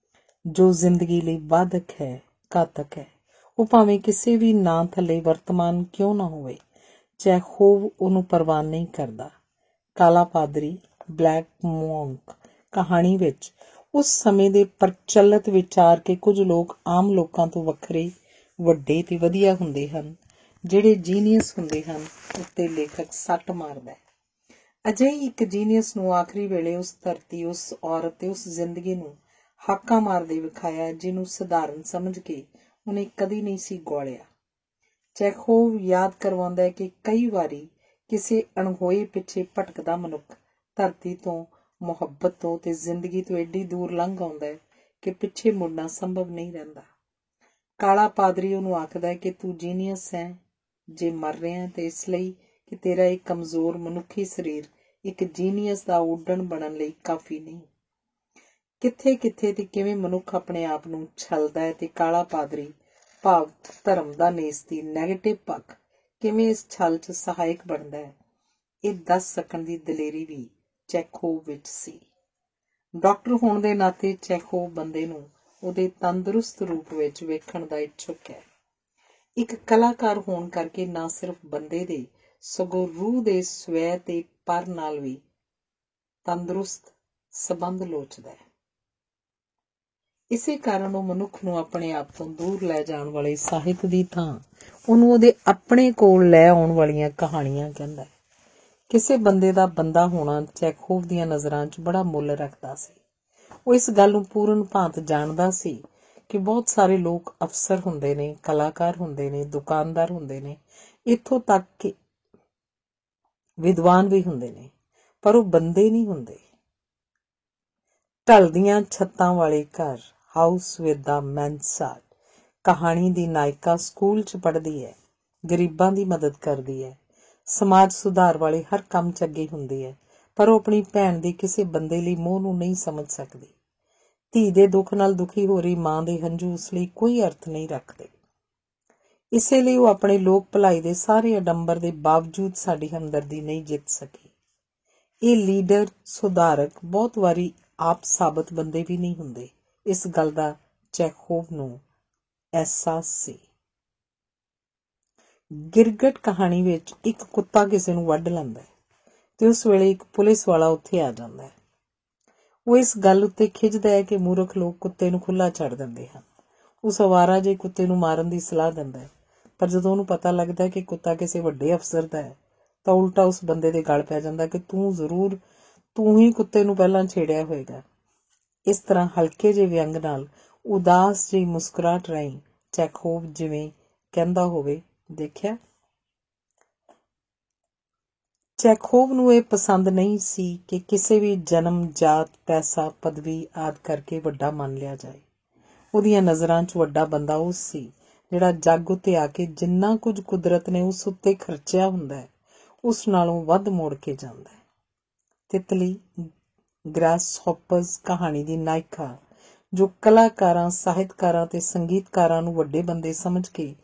ਜੋ ਜ਼ਿੰਦਗੀ ਲਈ ਬਾਧਕ ਹੈ, ਘਾਤਕ ਹੈ। ਉਹ ਭਾਵੇਂ ਕਿਸੇ ਵੀ ਨਾਂ ਥੱਲੇ ਵਰਤਮਾਨ ਕਿਉਂ ਨਾ ਹੋਵੇ, ਚੈਖੋਵ ਉਹਨੂੰ ਪ੍ਰਵਾਨ ਨਹੀਂ ਕਰਦਾ। ਕਾਲਾ ਪਾਦਰੀ, ਬਲੈਕ ਮੌਂਕ ਕਹਾਣੀ ਵਿੱਚ ਉਸ ਸਮੇਂ ਦੇ ਪ੍ਰਚਲਿਤ ਵਿਚਾਰ ਕਿ ਕੁਝ ਲੋਕ ਆਮ ਲੋਕਾਂ ਤੋਂ ਵੱਖਰੇ, ਵੱਡੇ ਤੇ ਵਧੀਆ ਹੁੰਦੇ ਹਨ, ਜਿਹੜੇ ਜੀਨੀਅਸ ਹੁੰਦੇ ਹਨ, ਉੱਤੇ ਲੇਖਕ ਸੱਟ ਮਾਰਦਾ ਹੈ। ਅਜਿਹੀ ਇੱਕ ਜੀਨੀਅਸ ਨੂੰ ਆਖਰੀ ਵੇਲੇ ਉਸ ਧਰਤੀ, ਉਸ ਔਰਤ ਤੇ ਉਸ ਜ਼ਿੰਦਗੀ ਨੂੰ ਹਾਕਾਂ ਮਾਰਦੇ ਵਿਖਾਇਆ, ਜਿਹਨੂੰ ਸਧਾਰਨ ਸਮਝ ਕੇ ਉਹਨੇ ਕਦੀ ਨਹੀਂ ਸੀ ਗੋਲਿਆ। ਚੈਖੋਵ ਯਾਦ ਕਰਵਾਉਂਦਾ ਹੈ ਕਿ ਕਈ ਵਾਰੀ ਕਿਸੇ ਅਣਹੋਏ ਪਿੱਛੇ ਭਟਕਦਾ ਮਨੁੱਖ ਧਰਤੀ ਤੋਂ, ਮੁਹੱਬਤ ਤੋਂ ਤੇ ਜ਼ਿੰਦਗੀ ਤੋਂ ਏਡੀ ਦੂਰ ਲੰਘ ਆਉਂਦਾ ਹੈ ਕਿ ਪਿੱਛੇ ਮੁੜਨਾ ਸੰਭਵ ਨਹੀਂ ਰਹਿੰਦਾ। ਕਾਲਾ ਪਾਦਰੀ ਉਹਨੂੰ ਆਖਦਾ ਹੈ ਕਿ ਤੂੰ ਜੀਨੀਅਸ ਹੈ ਜੇ ਮਰ ਰਿਹਾ ਤੇ ਇਸ ਲਈ ਕਿ ਤੇਰਾ ਇੱਕ ਕਮਜ਼ੋਰ ਮਨੁੱਖੀ ਸਰੀਰ ਇੱਕ ਜੀਨੀਅਸ ਦਾ ਉੱਡਣ ਬਣਨ ਲਈ ਕਾਫੀ ਨਹੀਂ। ਕਿੱਥੇ ਕਿੱਥੇ ਤੇ ਕਿਵੇਂ ਮਨੁੱਖ ਆਪਣੇ ਆਪ ਨੂੰ ਛਲਦਾ ਹੈ ਤੇ ਕਾਲਾ ਪਾਦਰੀ ਭਾਵ ਧਰਮ ਦਾ ਨੇਸਤੀ ਨੈਗੇਟਿਵ ਪੱਖ ਕਿਵੇਂ ਇਸ ਛਲ 'ਚ ਸਹਾਇਕ ਬਣਦਾ ਹੈ, ਇਹ ਦੱਸ ਸਕਣ ਦੀ ਦਲੇਰੀ ਵੀ ਚੈਖੋਵ ਵਿੱਚ ਸੀ। ਡਾਕਟਰ ਹੋਣ ਦੇ ਨਾਤੇ ਚੈਖੋਵ ਬੰਦੇ ਨੂੰ ਉਹਦੇ ਤੰਦਰੁਸਤ ਰੂਪ ਵਿੱਚ ਵੇਖਣ ਦਾ ਇੱਛੁਕ ਹੈ। ਇੱਕ ਕਲਾਕਾਰ ਹੋਣ ਕਰਕੇ ਨਾ ਸਿਰਫ ਬੰਦੇ ਦੇ ਸਗੋਂ ਰੂਹ ਦੇ ਸਵੈ ਤੇ ਪਰ ਨਾਲ ਵੀ ਤੰਦਰੁਸਤ ਸੰਬੰਧ ਲੋਚਦਾ ਹੈ। ਇਸੇ ਕਾਰਨ ਉਹ ਮਨੁੱਖ ਨੂੰ ਆਪਣੇ ਆਪ ਤੋਂ ਦੂਰ ਲੈ ਜਾਣ ਵਾਲੇ ਸਾਹਿਤ ਦੀ ਥਾਂ ਉਹਨੂੰ ਉਹਦੇ ਆਪਣੇ ਕੋਲ ਲੈ ਆਉਣ ਵਾਲੀਆਂ ਕਹਾਣੀਆਂ ਕਹਿੰਦਾ ਹੈ। ਕਿਸੇ ਬੰਦੇ ਦਾ ਬੰਦਾ ਹੋਣਾ ਚੈਖੋਵ ਦੀਆਂ ਨਜ਼ਰਾਂ 'ਚ ਬੜਾ ਮੁੱਲ ਰੱਖਦਾ ਸੀ। ਉਹ ਇਸ ਗੱਲ ਨੂੰ ਪੂਰਨ ਭਾਂਤ ਜਾਣਦਾ ਸੀ ਕਿ ਬਹੁਤ ਸਾਰੇ ਲੋਕ ਅਫਸਰ ਹੁੰਦੇ ਨੇ, ਕਲਾਕਾਰ ਹੁੰਦੇ ਨੇ, ਦੁਕਾਨਦਾਰ ਹੁੰਦੇ ਨੇ, ਇੱਥੋਂ ਤੱਕ ਕਿ ਵਿਦਵਾਨ ਵੀ ਹੁੰਦੇ ਨੇ, ਪਰ ਉਹ ਬੰਦੇ ਨਹੀਂ ਹੁੰਦੇ। ਢਲਦੀਆਂ ਛੱਤਾਂ ਵਾਲੇ ਘਰ, ਹਾਊਸ ਵਿਦ ਦਾ ਮੈਨਸਾਰਡ, ਕਹਾਣੀ ਦੀ ਨਾਇਕਾ ਸਕੂਲ 'ਚ ਪੜ੍ਹਦੀ ਹੈ, ਗਰੀਬਾਂ ਦੀ ਮਦਦ ਕਰਦੀ ਹੈ, ਸਮਾਜ ਸੁਧਾਰ ਵਾਲੇ ਹਰ ਕੰਮ 'ਚ ਅੱਗੇ ਹੁੰਦੀ ਹੈ, ਪਰ ਉਹ ਆਪਣੀ ਭੈਣ ਦੀ ਕਿਸੇ ਬੰਦੇ ਲਈ ਮੋਹ ਨੂੰ ਨਹੀਂ ਸਮਝ ਸਕਦੀ। ਧੀ ਦੇ ਦੁੱਖ ਨਾਲ ਦੁਖੀ ਹੋ ਰਹੀ ਮਾਂ ਦੇ ਹੰਝੂ ਉਸ ਲਈ ਕੋਈ ਅਰਥ ਨਹੀਂ ਰੱਖਦੇ। ਇਸੇ ਲਈ ਉਹ ਆਪਣੇ ਲੋਕ ਭਲਾਈ ਦੇ ਸਾਰੇ ਅਡੰਬਰ ਦੇ ਬਾਵਜੂਦ ਸਾਡੀ ਹਮਦਰਦੀ ਨਹੀਂ ਜਿੱਤ ਸਕੀ। ਇਹ ਲੀਡਰ ਸੁਧਾਰਕ ਬਹੁਤ ਵਾਰੀ ਆਪ ਸਾਬਤ ਬੰਦੇ ਵੀ ਨਹੀਂ ਹੁੰਦੇ। ਇਸ ਗੱਲ ਦਾ ਚੈਖੋਵ ਨੂੰ ਅਹਿਸਾਸ ਸੀ। ਗਿਰਗਟ ਕਹਾਣੀ ਵਿੱਚ ਇੱਕ ਕੁੱਤਾ ਕਿਸੇ ਨੂੰ ਵੱਢ ਲੈਂਦਾ ਹੈ ਤੇ ਉਸ ਵੇਲੇ ਇੱਕ ਪੁਲਿਸ ਵਾਲਾ ਉੱਥੇ ਆ ਜਾਂਦਾ ਹੈ। ਉਹ ਇਸ ਗੱਲ ਉੱਤੇ ਖਿੱਝਦਾ ਹੈ ਕਿ ਮੂਰਖ ਲੋਕ ਕੁੱਤੇ ਨੂੰ ਖੁੱਲ੍ਹਾ ਛੱਡ ਦਿੰਦੇ ਹਨ। ਉਸ ਅਵਾਰਾ ਜਿਹੇ ਕੁੱਤੇ ਨੂੰ ਮਾਰਨ ਦੀ ਸਲਾਹ ਦਿੰਦਾ ਹੈ, ਪਰ ਜਦੋਂ ਉਹਨੂੰ ਪਤਾ ਲੱਗਦਾ ਹੈ ਕਿ ਕੁੱਤਾ ਕਿਸੇ ਵੱਡੇ ਅਫਸਰ ਦਾ ਹੈ ਤਾਂ ਉਲਟਾ ਉਸ ਬੰਦੇ ਦੇ ਗਲ ਪੈ ਜਾਂਦਾ ਕਿ ਤੂੰ ਹੀ ਕੁੱਤੇ ਨੂੰ ਪਹਿਲਾਂ ਛੇੜਿਆ ਹੋਏਗਾ। ਇਸ ਤਰ੍ਹਾਂ ਹਲਕੇ ਜਿਹੇ ਵਿਅੰਗ ਨਾਲ ਉਦਾਸ ਜਿਹੀ ਮੁਸਕਰਾਹਟ ਰਾਹੀਂ ਚੈਖੋਵ ਜਿਵੇਂ ਕਹਿੰਦਾ ਹੋਵੇ, ਦੇਖਿਆ। ਚੈਖੋਵ ਨੂੰ ਇਹ ਪਸੰਦ ਨਹੀਂ ਸੀ ਕਿ ਕਿਸੇ ਵੀ ਜਨਮ, ਜਾਤ, ਪੈਸਾ, ਪਦਵੀ ਆਦਿ ਕਰਕੇ ਵੱਡਾ ਮੰਨ ਲਿਆ ਜਾਏ। ਉਹਦੀਆਂ ਨਜ਼ਰਾਂ 'ਚ ਵੱਡਾ ਬੰਦਾ ਉਹ ਸੀ ਜਿਹੜਾ ਜੱਗ ਉੱਤੇ ਆ ਕੇ ਜਿੰਨਾ ਕੁਝ ਕੁਦਰਤ ਨੇ ਉਸ ਉੱਤੇ ਖਰਚਿਆ ਹੁੰਦਾ ਹੈ ਉਸ ਨਾਲੋਂ ਵੱਧ ਮੋੜ ਕੇ ਜਾਂਦਾ ਹੈ। ਤਿਤਲੀ, ਗ੍ਰਾਸਹੌਪਰਸ ਕਹਾਣੀ ਦੀ ਨਾਇਕਾ ਜੋ ਕਲਾਕਾਰਾਂ, ਸਾਹਿਤਕਾਰਾਂ ਤੇ ਸੰਗੀਤਕਾਰਾਂ ਨੂੰ ਵੱਡੇ ਬੰਦੇ ਸਮਝ ਕੇ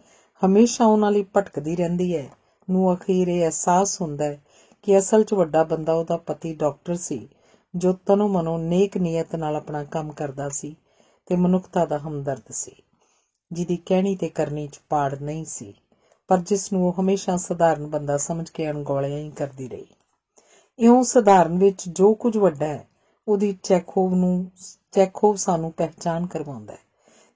ਹਮੇਸ਼ਾ ਉਹਨਾਂ ਲਈ ਭਟਕਦੀ ਰਹਿੰਦੀ ਹੈ, ਨੂੰ ਅਖੀਰ ਇਹ ਅਹਿਸਾਸ ਹੁੰਦਾ ਹੈ ਕਿ ਅਸਲ 'ਚ ਵੱਡਾ ਬੰਦਾ ਉਹਦਾ ਪਤੀ ਡਾਕਟਰ ਸੀ, ਜੋ ਤਨੋ ਮਨੋ ਨੇਕ ਨੀਅਤ ਨਾਲ ਆਪਣਾ ਕੰਮ ਕਰਦਾ ਸੀ ਤੇ ਮਨੁੱਖਤਾ ਦਾ ਹਮਦਰਦ ਸੀ, ਜਿਹਦੀ ਕਹਿਣੀ ਤੇ ਕਰਨੀ 'ਚ ਪਾੜ ਨਹੀਂ ਸੀ, ਪਰ ਜਿਸ ਨੂੰ ਉਹ ਹਮੇਸ਼ਾ ਸਧਾਰਨ ਬੰਦਾ ਸਮਝ ਕੇ ਅਣਗੌਲਿਆਂ ਹੀ ਕਰਦੀ ਰਹੀ। ਇਉਂ ਸਧਾਰਨ ਵਿੱਚ ਜੋ ਕੁਝ ਵੱਡਾ ਹੈ ਉਹਦੀ ਚੈਖੋਵ ਸਾਨੂੰ ਪਹਿਚਾਨ ਕਰਵਾਉਂਦਾ ਹੈ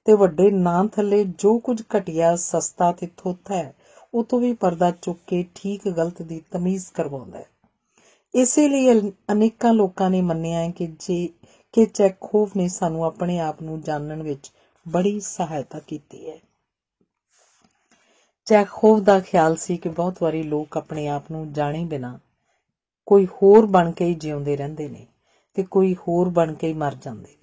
ਤੇ ਵੱਡੇ ਨਾਂ ਥੱਲੇ ਜੋ ਕੁਝ ਘਟੀਆ, ਸਸਤਾ ਤੇ ਥੋਥਾ ਹੈ ਉਹ ਤੋਂ ਵੀ ਪਰਦਾ ਚੁੱਕ ਕੇ ਠੀਕ ਗਲਤ ਦੀ ਤਮੀਜ਼ ਕਰਵਾਉਂਦਾ ਹੈ। ਇਸੇ ਲਈ ਅਨੇਕਾਂ ਲੋਕਾਂ ਨੇ ਮੰਨਿਆ ਹੈ ਕਿ ਚੈਖੋਵ ਨੇ ਸਾਨੂੰ ਆਪਣੇ ਆਪ ਨੂੰ ਜਾਣਨ ਵਿੱਚ ਬੜੀ ਸਹਾਇਤਾ ਕੀਤੀ ਹੈ। ਚੈਖੋਵ ਦਾ ਖਿਆਲ ਸੀ ਕਿ ਬਹੁਤ ਵਾਰੀ ਲੋਕ ਆਪਣੇ ਆਪ ਨੂੰ ਜਾਣੇ ਬਿਨਾਂ ਕੋਈ ਹੋਰ ਬਣ ਕੇ ਹੀ ਜਿਉਂਦੇ ਰਹਿੰਦੇ ਨੇ ਤੇ ਕੋਈ ਹੋਰ ਬਣ ਕੇ ਹੀ ਮਰ ਜਾਂਦੇ ਨੇ।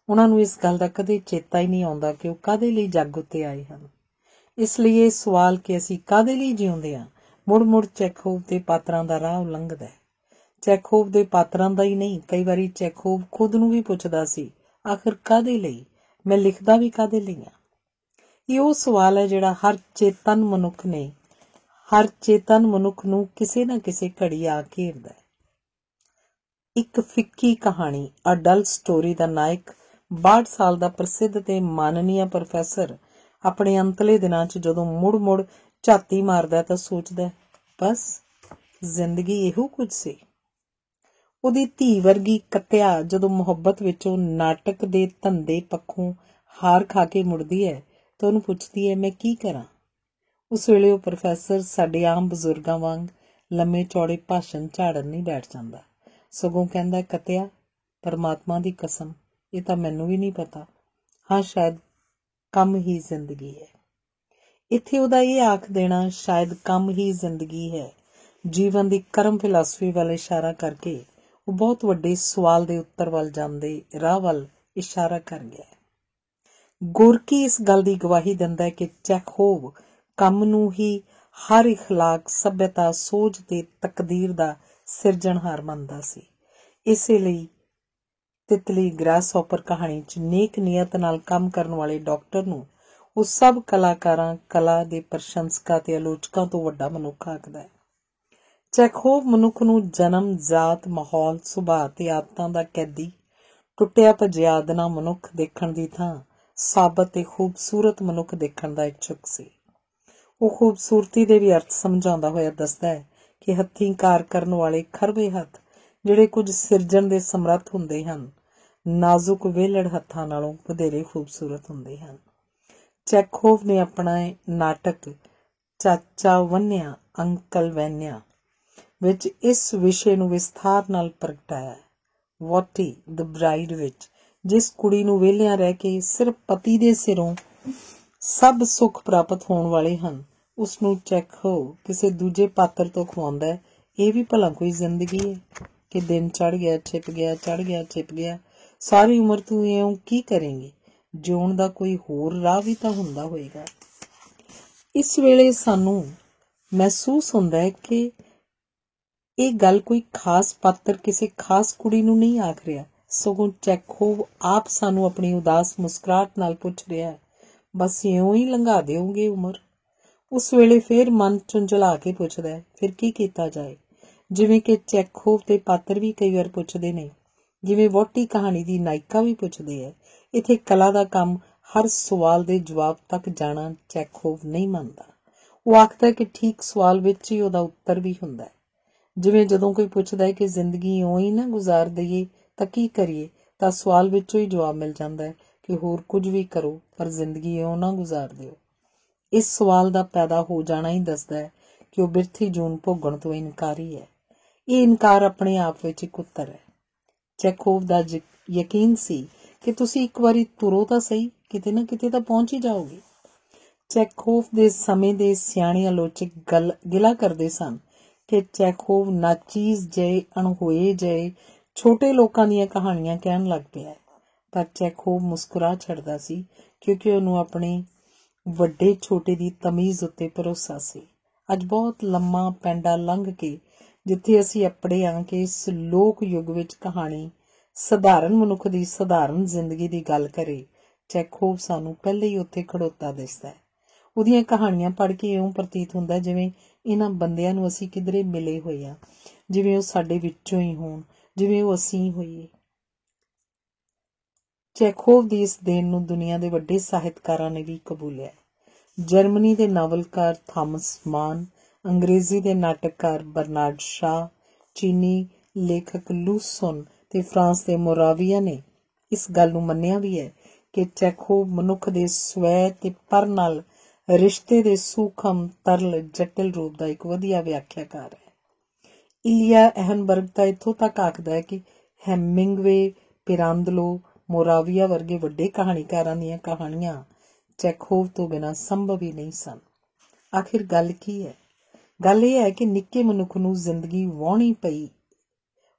ਉਹਨਾਂ ਨੂੰ ਇਸ ਗੱਲ ਦਾ ਕਦੇ ਚੇਤਾ ਹੀ ਨਹੀਂ ਆਉਂਦਾ ਕਿ ਉਹ ਕਾਹਦੇ ਲਈ ਜੱਗ ਉੱਤੇ ਆਏ ਹਨ। ਇਸ ਲਈ ਇਹ ਸਵਾਲ ਕਿ ਅਸੀਂ ਕਾਹਦੇ ਲਈ ਜਿਉਂਦੇ ਹਾਂ ਮੁੜ ਚੈਖੋਵ ਦੇ ਪਾਤਰਾਂ ਦਾ ਰਾਹ ਉਲੰਘਦਾ ਹੈ। ਚੈਖੋਵ ਦੇ ਪਾਤਰਾਂ ਦਾ ਹੀ ਨਹੀਂ, ਕਈ ਵਾਰੀ ਚੈਖੋਵ ਖੁਦ ਨੂੰ ਵੀ ਪੁੱਛਦਾ ਸੀ, ਆਖਿਰ ਕਾਹਦੇ ਲਈ, ਮੈਂ ਲਿਖਦਾ ਵੀ ਕਾਹਦੇ ਲਈ ਹਾਂ। ਇਹ ਉਹ ਸਵਾਲ ਹੈ ਜਿਹੜਾ ਹਰ ਚੇਤਨ ਮਨੁੱਖ ਨੂੰ ਕਿਸੇ ਨਾ ਕਿਸੇ ਘੜੀ ਆ ਘੇਰਦਾ ਹੈ। ਇੱਕ ਫਿੱਕੀ ਕਹਾਣੀ, ਅ ਡਲ ਸਟੋਰੀ ਦਾ ਨਾਇਕ 62 ਸਾਲ ਦਾ ਪ੍ਰਸਿੱਧ ਤੇ ਮਾਨਨੀय ਪ੍ਰੋਫੈਸਰ ਆਪਣੇ ਅੰਤਲੇ ਦਿਨਾਂ 'ਚ ਜਦੋਂ ਮੁੜ ਝਾਤੀ ਮਾਰਦਾ ਤਾਂ ਸੋਚਦਾ, ਬਸ ਜ਼ਿੰਦਗੀ ਇਹੋ ਕੁਝ ਸੀ। ਉਹਦੀ ਧੀ ਵਰਗੀ ਕੱਤਿਆ ਜਦੋਂ ਮੁਹੱਬਤ ਵਿੱਚੋਂ ਨਾਟਕ ਦੇ ਧੰਦੇ ਪੱਖੋਂ ਹਾਰ ਖਾ ਕੇ ਮੁੜਦੀ ਹੈ ਤਾਂ ਉਹਨੂੰ ਪੁੱਛਦੀ ਹੈ, ਮੈਂ ਕੀ ਕਰਾਂ। ਉਸ ਵੇਲੇ ਉਹ ਪ੍ਰੋਫੈਸਰ ਸਾਡੇ ਆਮ ਬਜ਼ੁਰਗਾਂ ਵਾਂਗ ਲੰਮੇ ਚੌੜੇ ਭਾਸ਼ਣ ਝਾੜਨ ਨਹੀਂ ਬੈਠ ਜਾਂਦਾ, ਸਗੋਂ ਕਹਿੰਦਾ, ਕੱਤਿਆ, ਪਰਮਾਤਮਾ ਦੀ ਕਸਮ, ਇਹ ਤਾਂ ਮੈਨੂੰ ਵੀ ਨਹੀਂ ਪਤਾ। ਹਾਂ, ਸ਼ਾਇਦ ਕੰਮ ਹੀ ਜ਼ਿੰਦਗੀ ਹੈ। ਇੱਥੇ ਉਹਦਾ ਇਹ ਆਖ ਦੇਣਾ ਸ਼ਾਇਦ ਕੰਮ ਹੀ ਜ਼ਿੰਦਗੀ ਹੈ ਜੀਵਨ ਦੀ ਕਰਮ ਫਿਲਾਸਫੀ ਵੱਲ ਇਸ਼ਾਰਾ ਕਰਕੇ ਉਹ ਬਹੁਤ ਵੱਡੇ ਸਵਾਲ ਦੇ ਉੱਤਰ ਵੱਲ ਜਾਂਦੇ ਰਾਹ ਵੱਲ ਇਸ਼ਾਰਾ ਕਰ ਗਿਆ। ਗੋਰਕੀ ਇਸ ਗੱਲ ਦੀ ਗਵਾਹੀ ਦਿੰਦਾ ਹੈ ਕਿ ਚੈਖੋਵ ਕੰਮ ਨੂੰ ਹੀ ਹਰ ਇਖਲਾਕ, ਸੱਭਿਅਤਾ, ਸੋਚ ਤੇ ਤਕਦੀਰ ਦਾ ਸਿਰਜਣਹਾਰ ਮੰਨਦਾ ਸੀ। ਇਸੇ ਲਈ ਤਿਤਲੀ ਗ੍ਰਾਸਹੌਪਰ ਕਹਾਣੀ 'ਚ ਨੇਕ ਨੀਅਤ ਨਾਲ ਕੰਮ ਕਰਨ ਵਾਲੇ ਡਾਕਟਰ ਨੂੰ ਉਹ ਸਭ ਕਲਾਕਾਰਾਂ, ਕਲਾ ਦੇ ਪ੍ਰਸ਼ੰਸਕਾਂ ਤੇ ਆਲੋਚਕਾਂ ਤੋਂ ਵੱਡਾ ਮਨੁੱਖ ਆਖਦਾ ਹੈ। ਚੈਖੋਵ ਮਨੁੱਖ ਨੂੰ ਜਨਮ, ਜ਼ਾਤ, ਮਾਹੌਲ, ਸੁਭਾਅ ਤੇ ਆਦਤਾਂ ਦਾ ਕੈਦੀ, ਟੁੱਟਿਆ ਭੱਜਿਆ ਅਦਨਾ ਮਨੁੱਖ ਦੇਖਣ ਦੀ ਥਾਂ ਸਾਬਤ ਤੇ ਖੂਬਸੂਰਤ ਮਨੁੱਖ ਦੇਖਣ ਦਾ ਇੱਛੁਕ ਸੀ। ਉਹ ਖੂਬਸੂਰਤੀ ਦੇ ਵੀ ਅਰਥ ਸਮਝਾਉਂਦਾ ਹੋਇਆ ਦੱਸਦਾ ਹੈ ਕਿ ਹੱਥੀਂ ਕਾਰ ਕਰਨ ਵਾਲੇ ਖਰਵੇ ਹੱਥ ਜਿਹੜੇ ਕੁਝ ਸਿਰਜਣ ਦੇ ਸਮਰੱਥ ਹੁੰਦੇ ਹਨ, ਨਾਜ਼ੁਕ ਵਿਹਲੜ ਹੱਥਾਂ ਨਾਲੋਂ ਵਧੇਰੇ ਖੂਬਸੂਰਤ ਹੁੰਦੇ ਹਨ। ਚੈਖੋਵ ਨੇ ਆਪਣਾ ਨਾਟਕ ਚਾਚਾ ਵੰਨਿਆ ਅੰਕਲ ਵੈਨਿਆ ਵਿੱਚ ਇਸ ਵਿਸ਼ੇ ਨੂੰ ਵਿਸਥਾਰ ਨਾਲ ਪ੍ਰਗਟਾਇਆ। ਵੋਟੀ ਦ ਬਰਾਈਡ ਵਿੱਚ ਜਿਸ ਕੁੜੀ ਨੂੰ ਵਿਹਲਿਆਂ ਰਹਿ ਕੇ ਸਿਰਫ ਪਤੀ ਦੇ ਸਿਰੋਂ ਸਭ ਸੁੱਖ ਪ੍ਰਾਪਤ ਹੋਣ ਵਾਲੇ ਹਨ, ਉਸਨੂੰ ਚੈਖੋਵ ਕਿਸੇ ਦੂਜੇ ਪਾਤਰ ਤੋਂ ਖਵਾਉਂਦਾ ਹੈ। ਇਹ ਵੀ ਭਲਾ ਕੋਈ ਜ਼ਿੰਦਗੀ ਹੈ ਕਿ ਦਿਨ ਚੜ੍ਹ ਗਿਆ, ਛਿਪ ਗਿਆ, ਚੜ੍ਹ ਗਿਆ, ਛਿਪ ਗਿਆ। ਸਾਰੀ ਉਮਰ ਤੂੰ ਇਉਂ ਕੀ ਕਰੇਂਗੀ? ਜਿਉਣ ਦਾ ਕੋਈ ਹੋਰ ਰਾਹ ਵੀ ਤਾਂ ਹੁੰਦਾ ਹੋਏਗਾ। ਇਸ ਵੇਲੇ ਸਾਨੂੰ ਮਹਿਸੂਸ ਹੁੰਦਾ ਹੈ ਕਿ ਇਹ ਗੱਲ ਕੋਈ ਖਾਸ ਪਾਤਰ ਕਿਸੇ ਖਾਸ ਕੁੜੀ ਨੂੰ ਨਹੀਂ ਆਖ ਰਿਹਾ, ਸਗੋਂ ਚੈਖੋਵ ਆਪ ਸਾਨੂੰ ਆਪਣੀ ਉਦਾਸ ਮੁਸਕਰਾਹਟ ਨਾਲ ਪੁੱਛ ਰਿਹਾ ਹੈ, ਬਸ ਇਉਂ ਹੀ ਲੰਘਾ ਦਿਓਗੇ ਉਮਰ? ਉਸ ਵੇਲੇ ਫੇਰ ਮਨ ਝੁੰਝਲਾ ਕੇ ਪੁੱਛਦਾ ਹੈ, ਫਿਰ ਕੀ ਕੀਤਾ ਜਾਏ? ਜਿਵੇਂ ਕਿ ਚੈਖੋਵ ਦੇ ਪਾਤਰ ਵੀ ਕਈ ਵਾਰ ਪੁੱਛਦੇ ਨੇ, ਜਿਵੇਂ ਵਹੁਟੀ ਕਹਾਣੀ ਦੀ ਨਾਇਕਾ ਵੀ ਪੁੱਛਦੇ ਹੈ। ਇੱਥੇ ਕਲਾ ਦਾ ਕੰਮ ਹਰ ਸਵਾਲ ਦੇ ਜਵਾਬ ਤੱਕ ਜਾਣਾ ਚੈਖੋਵ ਨਹੀਂ ਮੰਨਦਾ। ਉਹ ਆਖਦਾ ਕਿ ਠੀਕ ਸਵਾਲ ਵਿੱਚ ਹੀ ਉਹਦਾ ਉੱਤਰ ਵੀ ਹੁੰਦਾ ਹੈ। ਜਿਵੇਂ ਜਦੋਂ ਕੋਈ ਪੁੱਛਦਾ ਹੈ ਕਿ ਜ਼ਿੰਦਗੀ ਇਉਂ ਹੀ ਨਾ ਗੁਜ਼ਾਰ ਦਈਏ ਤਾਂ ਕੀ ਕਰੀਏ, ਤਾਂ ਸਵਾਲ ਵਿੱਚੋਂ ਹੀ ਜਵਾਬ ਮਿਲ ਜਾਂਦਾ ਹੈ ਕਿ ਹੋਰ ਕੁਝ ਵੀ ਕਰੋ ਪਰ ਜ਼ਿੰਦਗੀ ਇਉਂ ਨਾ ਗੁਜ਼ਾਰ ਦਿਓ। ਇਸ ਸਵਾਲ ਦਾ ਪੈਦਾ ਹੋ ਜਾਣਾ ਹੀ ਦੱਸਦਾ ਹੈ ਕਿ ਉਹ ਬਿਰਥੀ ਜੂਨ ਭੋਗਣ ਤੋਂ ਇਨਕਾਰੀ ਹੈ। ਇਹ ਇਨਕਾਰ ਆਪਣੇ ਆਪ ਵਿੱਚ ਇੱਕ ਉੱਤਰ ਹੈ। ਚੈਖੋਵ ਦਾ ਯਕੀਨ ਸੀ ਕਿ ਤੁਸੀਂ ਇੱਕ ਵਾਰੀ ਤੁਰੋ ਤਾਂ ਸਹੀ, ਕਿਤੇ ਨਾ ਕਿਤੇ ਤਾਂ ਪਹੁੰਚ ਹੀ ਜਾਓਗੇ। ਚੈਖੋਵ ਦੇ ਸਮੇਂ ਦੇ ਸਿਆਣੇ ਆਲੋਚਕ ਗਿਲਾ ਕਰਦੇ ਸਨ ਕਿ ਚੈਖੋਵ ਨਾਚੀਜ਼ ਜਿਹੇ, ਅਣਹੋਏ ਜਿਹੇ ਛੋਟੇ ਲੋਕਾਂ ਦੀਆਂ ਕਹਾਣੀਆਂ ਕਹਿਣ ਲੱਗ ਪਿਆ ਹੈ। ਪਰ ਚੈਖੋਵ ਮੁਸਕਰਾ ਛੱਡਦਾ ਸੀ ਕਿਉਂਕਿ ਉਹਨੂੰ ਆਪਣੇ ਵੱਡੇ ਛੋਟੇ ਦੀ ਤਮੀਜ਼ ਉੱਤੇ ਭਰੋਸਾ ਸੀ। ਅੱਜ ਬਹੁਤ ਲੰਮਾ ਪੈਂਡਾ ਲੰਘ ਕੇ ਜਿੱਥੇ ਅਸੀਂ ਅੱਪੜੇ ਹਾਂ ਕਿ ਇਸ ਲੋਕ ਯੁੱਗ ਵਿੱਚ ਕਹਾਣੀ ਸਧਾਰਨ ਮਨੁੱਖ ਦੀ ਸਧਾਰਨ ਜ਼ਿੰਦਗੀ ਦੀ ਗੱਲ ਕਰੇ, ਚੈਖੋਵ ਸਾਨੂੰ ਪਹਿਲੇ ਹੀ ਉੱਥੇ ਖੜੋਤਾ ਦਿਸਦਾ ਹੈ। ਉਹਦੀਆਂ ਕਹਾਣੀਆਂ ਪੜ੍ਹ ਕੇ ਇਉਂ ਪ੍ਰਤੀਤ ਹੁੰਦਾ ਜਿਵੇਂ ਇਹਨਾਂ ਬੰਦਿਆਂ ਨੂੰ ਅਸੀਂ ਕਿਧਰੇ ਮਿਲੇ ਹੋਏ ਹਾਂ, ਜਿਵੇਂ ਉਹ ਸਾਡੇ ਵਿੱਚੋਂ ਹੀ ਹੋਣ, ਜਿਵੇਂ ਉਹ ਅਸੀਂ ਹੋਈਏ। ਚੈਖੋਵ ਦੀ ਇਸ ਦੇਣ ਨੂੰ ਦੁਨੀਆ ਦੇ ਵੱਡੇ ਸਾਹਿਤਕਾਰਾਂ ਨੇ ਵੀ ਕਬੂਲਿਆ। ਜਰਮਨੀ ਦੇ ਨਾਵਲਕਾਰ ਥਾਮਸ ਮਾਨ, ਅੰਗਰੇਜ਼ੀ ਦੇ ਨਾਟਕਕਾਰ ਬਰਨਾਰਡ ਸ਼ਾਹ, ਚੀਨੀ ਲੇਖਕ ਲੂਸੋਨ ਤੇ ਫਰਾਂਸ ਦੇ ਮੋਰਾਵੀਆ ਨੇ ਇਸ ਗੱਲ ਨੂੰ ਮੰਨਿਆ ਵੀ ਹੈ ਕਿ ਚੈਖੋਵ ਮਨੁੱਖ ਦੇ ਸਵੈ ਤੇ ਪਰ ਨਾਲ ਰਿਸ਼ਤੇ ਦੇ ਸੂਖਮ, ਤਰਲ, ਜਟਿਲ ਰੂਪ ਦਾ ਇੱਕ ਵਧੀਆ ਵਿਆਖਿਆਕਾਰ ਹੈ। ਇਲੀਆ ਐਹਨਬਰਗ ਤਾਂ ਇੱਥੋਂ ਤੱਕ ਆਖਦਾ ਹੈ ਕਿ ਹੈਮਿੰਗਵੇ, ਪਿਰਾਂਦਲੋ, ਮੋਰਾਵੀਆ ਵਰਗੇ ਵੱਡੇ ਕਹਾਣੀਕਾਰਾਂ ਦੀਆਂ ਕਹਾਣੀਆਂ ਚੈਖੋਵ ਤੋਂ ਬਿਨਾਂ ਸੰਭਵ ਹੀ ਨਹੀਂ ਸਨ। ਆਖਿਰ ਗੱਲ ਕੀ ਹੈ? ਗੱਲ ਇਹ ਹੈ ਕਿ ਨਿੱਕੇ ਮਨੁੱਖ ਨੂੰ ਜ਼ਿੰਦਗੀ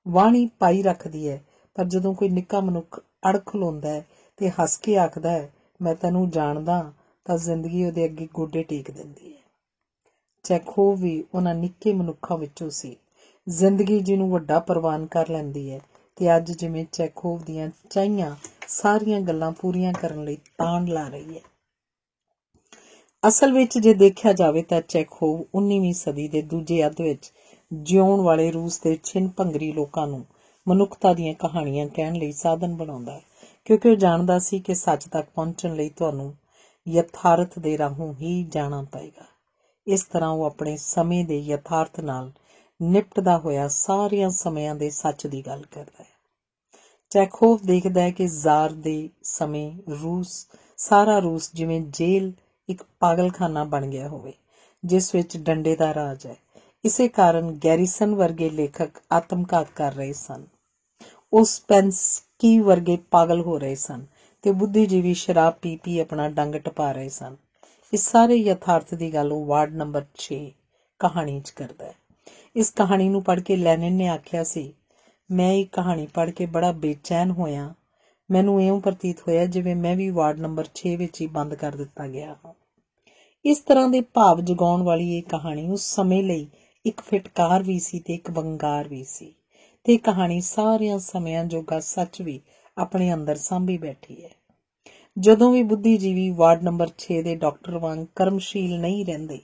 ਵਾਹਣੀ ਪਾਈ ਰੱਖਦੀ ਹੈ, ਪਰ ਜਦੋਂ ਕੋਈ ਨਿੱਕਾ ਮਨੁੱਖ ਅੜ ਖਲੋਂਦਾ ਹੈ ਤੇ ਹੱਸ ਕੇ ਆਖਦਾ ਹੈ, ਮੈਂ ਤੈਨੂੰ ਜਾਣਦਾ, ਤਾਂ ਜ਼ਿੰਦਗੀ ਉਹਦੇ ਅੱਗੇ ਗੋਡੇ ਟੇਕ ਦਿੰਦੀ ਹੈ। ਚੈਖੋਵ ਵੀ ਉਹਨਾਂ ਨਿੱਕੇ ਮਨੁੱਖਾਂ ਵਿੱਚੋਂ ਸੀ। ਜ਼ਿੰਦਗੀ ਜਿਹਨੂੰ ਵੱਡਾ ਪ੍ਰਵਾਨ ਕਰ ਲੈਂਦੀ ਹੈ ਤੇ ਅੱਜ ਜਿਵੇਂ ਚੈਖੋਵ ਦੀਆਂ ਚਾਹੀਆਂ ਸਾਰੀਆਂ ਗੱਲਾਂ ਪੂਰੀਆਂ ਕਰਨ ਲਈ ਤਾਣ ਲਾ ਰਹੀ ਹੈ। ਅਸਲ ਵਿੱਚ ਜੇ ਦੇਖਿਆ ਜਾਵੇ ਤਾਂ ਚੈਖੋਵ 19ਵੀਂ ਸਦੀ ਦੇ ਦੂਜੇ ਅੱਧ ਵਿੱਚ ਜਿਉਣ ਵਾਲੇ ਰੂਸ ਦੇ ਛਿਨ ਭੰਗਰੀ ਲੋਕਾਂ ਨੂੰ ਮਨੁੱਖਤਾ ਦੀਆਂ ਕਹਾਣੀਆਂ ਕਹਿਣ ਲਈ ਸਾਧਨ ਬਣਾਉਂਦਾ ਹੈ, ਕਿਉਂਕਿ ਉਹ ਜਾਣਦਾ ਸੀ ਕਿ ਸੱਚ ਤੱਕ ਪਹੁੰਚਣ ਲਈ ਤੁਹਾਨੂੰ ਯਥਾਰਥ ਦੇ ਰਾਹੋਂ ਹੀ ਜਾਣਾ ਪਏਗਾ। ਇਸ ਤਰ੍ਹਾਂ ਉਹ ਆਪਣੇ ਸਮੇਂ ਦੇ ਯਥਾਰਥ ਨਾਲ ਨਿਪਟਦਾ ਹੋਇਆ ਸਾਰਿਆਂ ਸਮਿਆਂ ਦੇ ਸੱਚ ਦੀ ਗੱਲ ਕਰਦਾ ਹੈ। ਚੈਖੋਵ ਦੇਖਦਾ ਹੈ ਕਿ ਜ਼ਾਰ ਦੇ ਸਮੇਂ ਸਾਰਾ ਰੂਸ ਜਿਵੇਂ ਜੇਲ੍ਹ ਇੱਕ ਪਾਗਲਖਾਨਾ ਬਣ ਗਿਆ ਹੋਵੇ ਜਿਸ ਵਿੱਚ ਡੰਡੇ ਦਾ ਰਾਜ ਹੈ। ਇਸੇ ਕਾਰਨ ਗੈਰੀਸਨ ਵਰਗੇ ਲੇਖਕ ਆਤਮਘਾਤ ਕਰ ਰਹੇ ਸਨ। ਉਹ ਸਪੈਂਸਕੀ ਵਰਗੇ ਪਾਗਲ ਹੋ ਰਹੇ ਸਨ ਤੇ ਬੁੱਧੀਜੀਵੀ ਸ਼ਰਾਬ ਪੀ ਆਪਣਾ ਡੰਗ ਟਪਾ ਰਹੇ ਸਨ। ਇਸ ਸਾਰੇ ਯਥਾਰਥ ਦੀ ਗੱਲ ਉਹ ਵਾਰਡ ਨੰਬਰ 6 ਕਹਾਣੀ 'ਚ ਕਰਦਾ ਹੈ। ਇਸ ਕਹਾਣੀ ਨੂੰ ਪੜ੍ਹ ਕੇ ਲੈਨਿਨ ਨੇ ਆਖਿਆ ਸੀ, ਮੈਂ ਇਹ ਕਹਾਣੀ ਪੜ੍ਹ ਕੇ ਬੜਾ ਬੇਚੈਨ ਹੋਇਆ। ਮੈਨੂੰ ਇਉਂ ਪ੍ਰਤੀਤ ਹੋਇਆ ਜਿਵੇਂ ਮੈਂ ਵੀ ਵਾਰਡ ਨੰਬਰ 6 ਵਿੱਚ ਹੀ ਬੰਦ ਕਰ ਦਿੱਤਾ ਗਿਆ ਹਾਂ। ਇਸ ਤਰ੍ਹਾਂ ਦੇ ਭਾਵ ਜਗਾਉਣ ਵਾਲੀ ਇਹ ਕਹਾਣੀ ਉਸ ਸਮੇਂ ਲਈ ਇੱਕ ਫਿਟਕਾਰ ਵੀ ਸੀ ਤੇ ਇੱਕ ਵੰਗਾਰ ਵੀ ਸੀ, ਤੇ ਇਹ ਕਹਾਣੀ ਸਾਰਿਆਂ ਸਮਿਆਂ ਜੋਗਾ ਸੱਚ ਵੀ ਆਪਣੇ ਅੰਦਰ ਸਾਂਭੀ ਬੈਠੀ ਹੈ। ਜਦੋਂ ਵੀ ਬੁੱਧੀਜੀਵੀ ਵਾਰਡ ਨੰਬਰ 6 ਦੇ ਡਾਕਟਰ ਵਾਂਗ ਕਰਮਸ਼ੀਲ ਨਹੀਂ ਰਹਿੰਦੇ,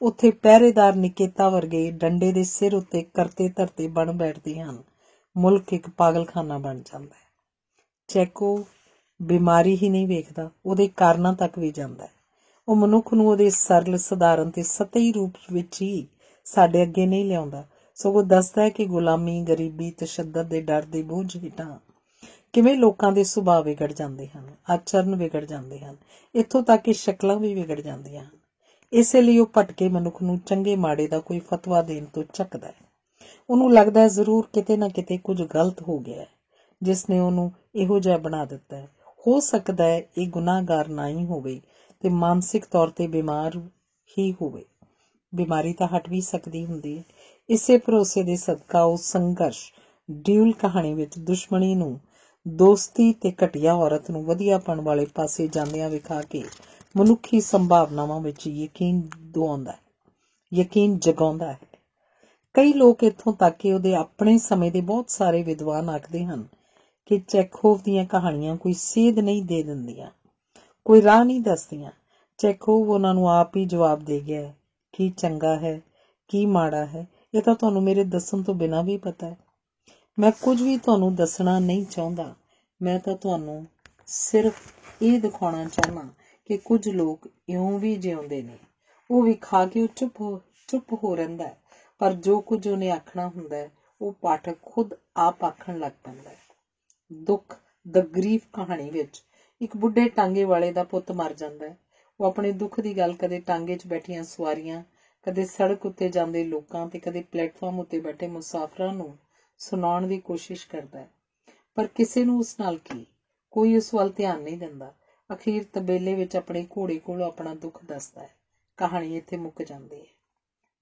ਉੱਥੇ ਪਹਿਰੇਦਾਰ ਨਿਕੇਤਾ ਵਰਗੇ ਡੰਡੇ ਦੇ ਸਿਰ ਉੱਤੇ ਕਰਤੇ ਧਰਤੇ ਬਣ ਬੈਠਦੇ ਹਨ। ਮੁਲਕ ਇੱਕ ਪਾਗਲਖਾਨਾ ਬਣ ਜਾਂਦਾ ਹੈ। ਚੈਕੋਵ ਬਿਮਾਰੀ ਹੀ ਨਹੀਂ ਵੇਖਦਾ, ਉਹਦੇ ਕਾਰਨਾਂ ਤੱਕ ਵੀ ਜਾਂਦਾ ਹੈ। ਉਹ ਮਨੁੱਖ ਨੂੰ ਉਹਦੇ ਸਰਲ, ਸਧਾਰਨ ਤੇ ਸਤਹੀ ਰੂਪ ਵਿੱਚ ਹੀ ਸਾਡੇ ਅੱਗੇ ਨਹੀਂ ਲਿਆਉਂਦਾ, ਸਗੋਂ ਦੱਸਦਾ ਹੈ ਕਿ ਗੁਲਾਮੀ, ਗਰੀਬੀ, ਤਸ਼ੱਦਦ ਦੇ ਡਰ ਦੇ ਬੋਝ ਹੇਠਾਂ ਕਿਵੇਂ ਲੋਕਾਂ ਦੇ ਸੁਭਾਅ ਵਿਗੜ ਜਾਂਦੇ ਹਨ, ਆਚਰਨ ਵਿਗੜ ਜਾਂਦੇ ਹਨ, ਇੱਥੋਂ ਤੱਕ ਕਿ ਸ਼ਕਲਾਂ ਵੀ ਵਿਗੜ ਜਾਂਦੀਆਂ ਹਨ। ਇਸੇ ਲਈ ਉਹ ਭਟਕੇ ਮਨੁੱਖ ਨੂੰ ਚੰਗੇ ਮਾੜੇ ਦਾ ਕੋਈ ਫਤਵਾ ਦੇਣ ਤੋਂ ਝੱਕਦਾ ਹੈ। ਉਹਨੂੰ ਲੱਗਦਾ ਹੈ ਜ਼ਰੂਰ ਕਿਤੇ ਨਾ ਕਿਤੇ ਕੁਝ ਗਲਤ ਹੋ ਗਿਆ ਹੈ ਜਿਸ ਨੇ ਉਹਨੂੰ ਇਹੋ ਜਿਹਾ ਬਣਾ ਦਿੱਤਾ ਹੈ। ਹੋ ਸਕਦਾ ਹੈ ਇਹ ਗੁਨਾਹਗਾਰ ਨਾ ਹੀ ਹੋਵੇ ਤੇ ਮਾਨਸਿਕ ਤੌਰ ਤੇ ਬਿਮਾਰ ਹੀ ਹੋਵੇ। ਬਿਮਾਰੀ ਤਾਂ ਹਟ ਵੀ ਸਕਦੀ ਹੁੰਦੀ ਹੈ। ਇਸੇ ਭਰੋਸੇ ਦੇ ਸਦਕਾ ਉਹ ਸੰਘਰਸ਼ ਡਿਊਲ ਕਹਾਣੀ ਵਿੱਚ ਦੁਸ਼ਮਣੀ ਨੂੰ ਦੋਸਤੀ ਤੇ ਘਟੀਆ ਔਰਤ ਨੂੰ ਵਧੀਆਪਣ ਵਾਲੇ ਪਾਸੇ ਜਾਂਦਿਆਂ ਵਿਖਾ ਕੇ ਮਨੁੱਖੀ ਸੰਭਾਵਨਾਵਾਂ ਵਿੱਚ ਯਕੀਨ ਜਗਾਉਂਦਾ ਹੈ। ਕਈ ਲੋਕ ਇੱਥੋਂ ਤੱਕ ਕਿ ਉਹਦੇ ਆਪਣੇ ਸਮੇਂ ਦੇ ਬਹੁਤ ਸਾਰੇ ਵਿਦਵਾਨ ਆਖਦੇ ਹਨ ਕਿ ਚੈਖੋਵ ਦੀਆਂ ਕਹਾਣੀਆਂ ਕੋਈ ਸੇਧ ਨਹੀਂ ਦੇ ਦਿੰਦੀਆਂ, ਕੋਈ ਰਾਹ ਨਹੀਂ ਦੱਸਦੀਆਂ। ਚੈਖੋਵ ਉਹਨਾਂ ਨੂੰ ਆਪ ਹੀ ਜਵਾਬ ਦੇ ਗਿਆ ਹੈ, ਕੀ ਚੰਗਾ ਹੈ, ਕੀ ਮਾੜਾ ਹੈ, ਇਹ ਤਾਂ ਤੁਹਾਨੂੰ ਮੇਰੇ ਦੱਸਣ ਤੋਂ ਬਿਨਾਂ ਵੀ ਪਤਾ ਹੈ। ਮੈਂ ਕੁਝ ਵੀ ਤੁਹਾਨੂੰ ਦੱਸਣਾ ਨਹੀਂ ਚਾਹੁੰਦਾ। ਮੈਂ ਤਾਂ ਤੁਹਾਨੂੰ ਸਿਰਫ ਇਹ ਦਿਖਾਉਣਾ ਚਾਹੁੰਦਾ ਕਿ ਕੁਝ ਲੋਕ ਇਉਂ ਵੀ ਜਿਉਂਦੇ ਨੇ। ਉਹ ਵੀ ਖਾ ਕੇ ਚੁੱਪ ਹੋ ਰਹਿੰਦਾ ਹੈ, ਪਰ ਜੋ ਕੁਝ ਉਹਨੇ ਆਖਣਾ ਹੁੰਦਾ ਹੈ ਉਹ ਪਾਠਕ ਖੁਦ ਆਪ ਆਖਣ ਲੱਗ ਪੈਂਦਾ ਹੈ। ਦੁੱਖ ਦ ਗਰੀਫ ਕਹਾਣੀ ਵਿੱਚ ਇੱਕ ਬੁੱਢੇ ਟਾਂਗੇ ਵਾਲੇ ਦਾ ਪੁੱਤ ਮਰ ਜਾਂਦਾ ਹੈ। ਉਹ ਆਪਣੇ ਦੁੱਖ ਦੀ ਗੱਲ ਕਦੇ ਟਾਂਗੇ 'ਚ ਬੈਠੀਆਂ ਸਵਾਰੀਆਂ, ਕਦੇ ਸੜਕ ਉੱਤੇ ਜਾਂਦੇ ਲੋਕਾਂ ਤੇ ਕਦੇ ਪਲੇਟਫਾਰਮ ਉੱਤੇ ਬੈਠੇ ਮੁਸਾਫਰਾਂ ਨੂੰ ਸੁਣਾਉਣ ਦੀ ਕੋਸ਼ਿਸ਼ ਕਰਦਾ ਹੈ, ਪਰ ਕਿਸੇ ਨੂੰ ਉਸ ਨਾਲ ਕੀ, ਕੋਈ ਉਸ ਵੱਲ ਧਿਆਨ ਨਹੀਂ ਦਿੰਦਾ। ਅਖੀਰ ਤਬੇਲੇ ਵਿੱਚ ਆਪਣੇ ਘੋੜੇ ਕੋਲੋਂ ਆਪਣਾ ਦੁੱਖ ਦੱਸਦਾ ਹੈ। ਕਹਾਣੀ ਇੱਥੇ ਮੁੱਕ ਜਾਂਦੀ ਹੈ,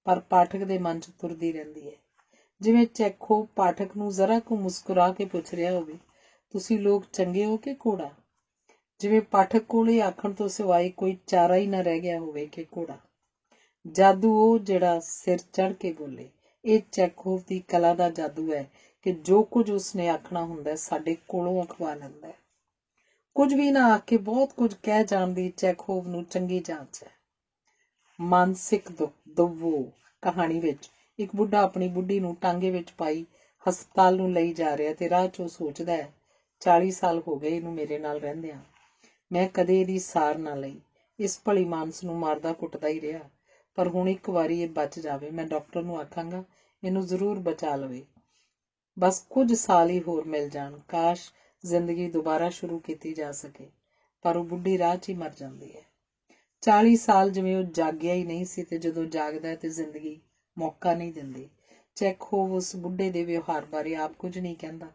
ਪਰ ਪਾਠਕ ਦੇ ਮਨ 'ਚ ਤੁਰਦੀ ਰਹਿੰਦੀ ਹੈ, ਜਿਵੇਂ ਚੈਖੋਵ ਪਾਠਕ ਨੂੰ ਜ਼ਰਾ ਕੁ ਮੁਸਕਰਾ ਕੇ ਪੁੱਛ ਰਿਹਾ ਹੋਵੇ, ਤੁਸੀਂ ਲੋਕ ਚੰਗੇ ਹੋ ਕਿ ਘੋੜਾ? ਜਿਵੇਂ ਪਾਠਕ ਕੋਲ ਇਹ ਆਖਣ ਤੋਂ ਸਿਵਾਏ ਕੋਈ ਚਾਰਾ ਹੀ ਨਾ ਰਹਿ ਗਿਆ ਹੋਵੇ ਕਿ ਘੋੜਾ। ਜਾਦੂ ਉਹ ਜਿਹੜਾ ਸਿਰ ਚੜ੍ਹ ਕੇ ਬੋਲੇ। ਇਹ ਚੈਖੋਵ ਦੀ ਕਲਾ ਦਾ ਜਾਦੂ ਹੈ ਕਿ ਜੋ ਕੁਝ ਉਸਨੇ ਆਖਣਾ ਹੁੰਦਾ ਸਾਡੇ ਕੋਲੋਂ ਅਖਵਾ ਲੈਂਦਾ ਹੈ। ਕੁਝ ਵੀ ਨਾ ਆਖ ਕੇ ਬਹੁਤ ਕੁਝ ਕਹਿ ਜਾਣ ਦੀ ਚੈਖੋਵ ਨੂੰ ਚੰਗੀ ਜਾਂਚ ਹੈ। ਮਾਨਸਿਕ ਦੁੱਖ ਕਹਾਣੀ ਵਿੱਚ ਇੱਕ ਬੁੱਢਾ ਆਪਣੀ ਬੁੱਢੀ ਨੂੰ ਟਾਂਗੇ ਵਿੱਚ ਪਾਈ ਹਸਪਤਾਲ ਨੂੰ ਲਈ ਜਾ ਰਿਹਾ ਤੇ ਰਾਹ 'ਚ ਉਹ ਸੋਚਦਾ ਹੈ, 40 ਸਾਲ ਹੋ ਗਏ ਇਹਨੂੰ ਮੇਰੇ ਨਾਲ ਰਹਿੰਦਿਆਂ, ਮੈਂ ਕਦੇ ਇਹਦੀ ਸਾਰ ਨਾ ਲਈ। ਇਸ ਭਲੀ ਮਾਨਸ ਨੂੰ ਮਾਰਦਾ ਕੁੱਟਦਾ ਹੀ ਰਿਹਾ, ਪਰ ਹੁਣ ਇੱਕ ਵਾਰੀ ਇਹ ਬਚ ਜਾਵੇ। ਮੈਂ ਡਾਕਟਰ ਨੂੰ ਆਖਾਂਗਾ ਇਹਨੂੰ ਜ਼ਰੂਰ ਬਚਾ ਲਵੇ। ਬਸ ਕੁਝ ਸਾਲ ਹੀ ਹੋਰ ਮਿਲ ਜਾਣ, ਕਾਸ਼ ਜ਼ਿੰਦਗੀ ਦੁਬਾਰਾ ਸ਼ੁਰੂ ਕੀਤੀ ਜਾ ਸਕੇ। ਪਰ ਉਹ ਬੁੱਢੀ ਰਾਹ 'ਚ ਹੀ ਮਰ ਜਾਂਦੀ ਹੈ। 40 ਸਾਲ ਜਿਵੇਂ ਉਹ ਜਾਗਿਆ ਹੀ ਨਹੀਂ ਸੀ ਤੇ ਜਦੋਂ ਜਾਗਦਾ ਤੇ ਜ਼ਿੰਦਗੀ ਮੌਕਾ ਨਹੀਂ ਦਿੰਦੀ। ਚੈਖੋਵ ਉਸ ਬੁੱਢੇ ਦੇ ਵਿਵਹਾਰ ਬਾਰੇ ਆਪ ਕੁਝ ਨਹੀਂ ਕਹਿੰਦਾ,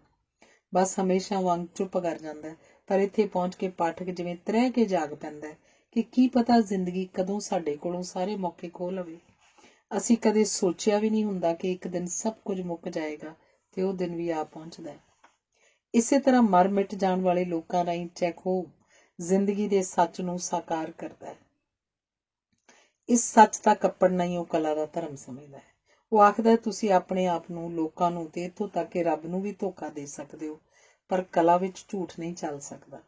ਬਸ ਹਮੇਸ਼ਾ ਵਾਂਗ ਚੁੱਪ ਕਰ ਜਾਂਦਾ। ਪਰ ਇੱਥੇ ਪਹੁੰਚ ਕੇ ਪਾਠਕ ਜਿਵੇਂ ਤ੍ਰਹਿ ਕੇ ਜਾਗ ਪੈਂਦਾ ਕਿ ਕੀ ਪਤਾ ਜ਼ਿੰਦਗੀ ਕਦੋਂ ਸਾਡੇ ਕੋਲੋਂ ਸਾਰੇ ਮੌਕੇ ਖੋਹ ਲਵੇ। ਅਸੀਂ ਕਦੇ ਸੋਚਿਆ ਵੀ ਨਹੀਂ ਹੁੰਦਾ ਕਿ ਇੱਕ ਦਿਨ ਸਭ ਕੁਝ ਮੁੱਕ ਜਾਏਗਾ ਤੇ ਉਹ ਦਿਨ ਵੀ ਆ ਪਹੁੰਚਦਾ ਹੈ। ਇਸੇ ਤਰ੍ਹਾਂ ਮਰ ਮਿਟ ਜਾਣ ਵਾਲੇ ਲੋਕਾਂ ਰਾਹੀਂ ਚੈਖੋਵ ਜ਼ਿੰਦਗੀ ਦੇ ਸੱਚ ਨੂੰ ਸਾਕਾਰ ਕਰਦਾ ਹੈ। ਇਸ ਸੱਚ ਦਾ ਕੱਪੜਨਾ ਹੀ ਉਹ ਕਲਾ ਦਾ ਧਰਮ ਸਮਝਦਾ ਹੈ। ਉਹ ਆਖਦਾ, ਤੁਸੀਂ ਆਪਣੇ ਆਪ ਨੂੰ, ਲੋਕਾਂ ਨੂੰ ਤੇ ਇੱਥੋਂ ਤੱਕ ਕਿ ਰੱਬ ਨੂੰ ਵੀ ਧੋਖਾ ਦੇ ਸਕਦੇ ਹੋ, ਪਰ ਕਲਾ ਵਿੱਚ ਝੂਠ ਨਹੀਂ ਚੱਲ ਸਕਦਾ।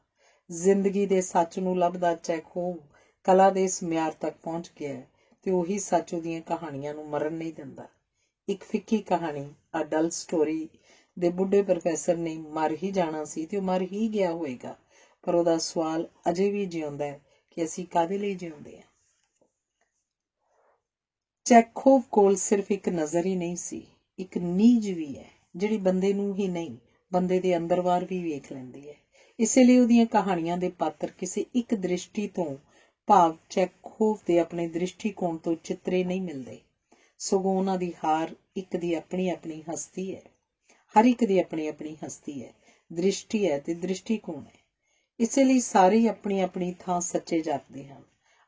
ਜ਼ਿੰਦਗੀ ਦੇ ਸੱਚ ਨੂੰ ਲੱਭਦਾ ਚੈਖੋਵ ਕਲਾ ਦੇ ਇਸ ਮਿਆਰ ਤੱਕ ਪਹੁੰਚ ਗਿਆ ਹੈ ਤੇ ਉਹੀ ਸੱਚ ਉਹਦੀਆਂ ਕਹਾਣੀਆਂ ਨੂੰ ਮਰਨ ਨਹੀਂ ਦਿੰਦਾ। ਇੱਕ ਫਿੱਕੀ ਕਹਾਣੀ, ਅ ਡਲ ਸਟੋਰੀ ਦੇ ਬੁੱਢੇ ਪ੍ਰੋਫੈਸਰ ਨੇ ਮਰ ਹੀ ਜਾਣਾ ਸੀ ਤੇ ਉਹ ਮਰ ਹੀ ਗਿਆ ਹੋਏਗਾ, ਪਰ ਉਹਦਾ ਸਵਾਲ ਅਜੇ ਵੀ ਜਿਉਂਦਾ ਹੈ ਕਿ ਅਸੀਂ ਕਾਹਦੇ ਲਈ ਜਿਉਂਦੇ ਹਾਂ। ਚੈਖੋਵ ਕੋਲ ਸਿਰਫ ਇੱਕ ਨਜ਼ਰ ਹੀ ਨਹੀਂ ਸੀ, ਇੱਕ ਨੀਝ ਵੀ ਹੈ ਜਿਹੜੀ ਬੰਦੇ ਨੂੰ ਹੀ ਨਹੀਂ, ਬੰਦੇ ਦੇ ਅੰਦਰ-ਬਾਹਰ ਵੀ ਵੇਖ ਲੈਂਦੀ ਹੈ। ਇਸੇ ਲਈ ਉਹਦੀਆਂ ਕਹਾਣੀਆਂ ਦੇ ਪਾਤਰ ਕਿਸੇ ਇੱਕ ਦ੍ਰਿਸ਼ਟੀ ਤੋਂ, ਭਾਵ ਚੈਖੋਵ ਦੇ ਆਪਣੇ ਦ੍ਰਿਸ਼ਟੀਕੋਣ ਤੋਂ ਚਿੱਤਰੇ ਨਹੀਂ ਮਿਲਦੇ, ਸਗੋਂ ਉਹਨਾਂ ਦੀ ਹਰ ਇੱਕ ਦੀ ਆਪਣੀ ਆਪਣੀ ਹਸਤੀ ਹੈ। ਹਰ ਇੱਕ ਦੀ ਆਪਣੀ ਆਪਣੀ ਹਸਤੀ ਹੈ, ਦ੍ਰਿਸ਼ਟੀ ਹੈ ਤੇ ਦ੍ਰਿਸ਼ਟੀਕੋਣ ਹੈ। ਇਸੇ ਲਈ ਸਾਰੇ ਆਪਣੀ ਆਪਣੀ ਥਾਂ ਸੱਚੇ ਜਾਪਦੇ ਹਨ,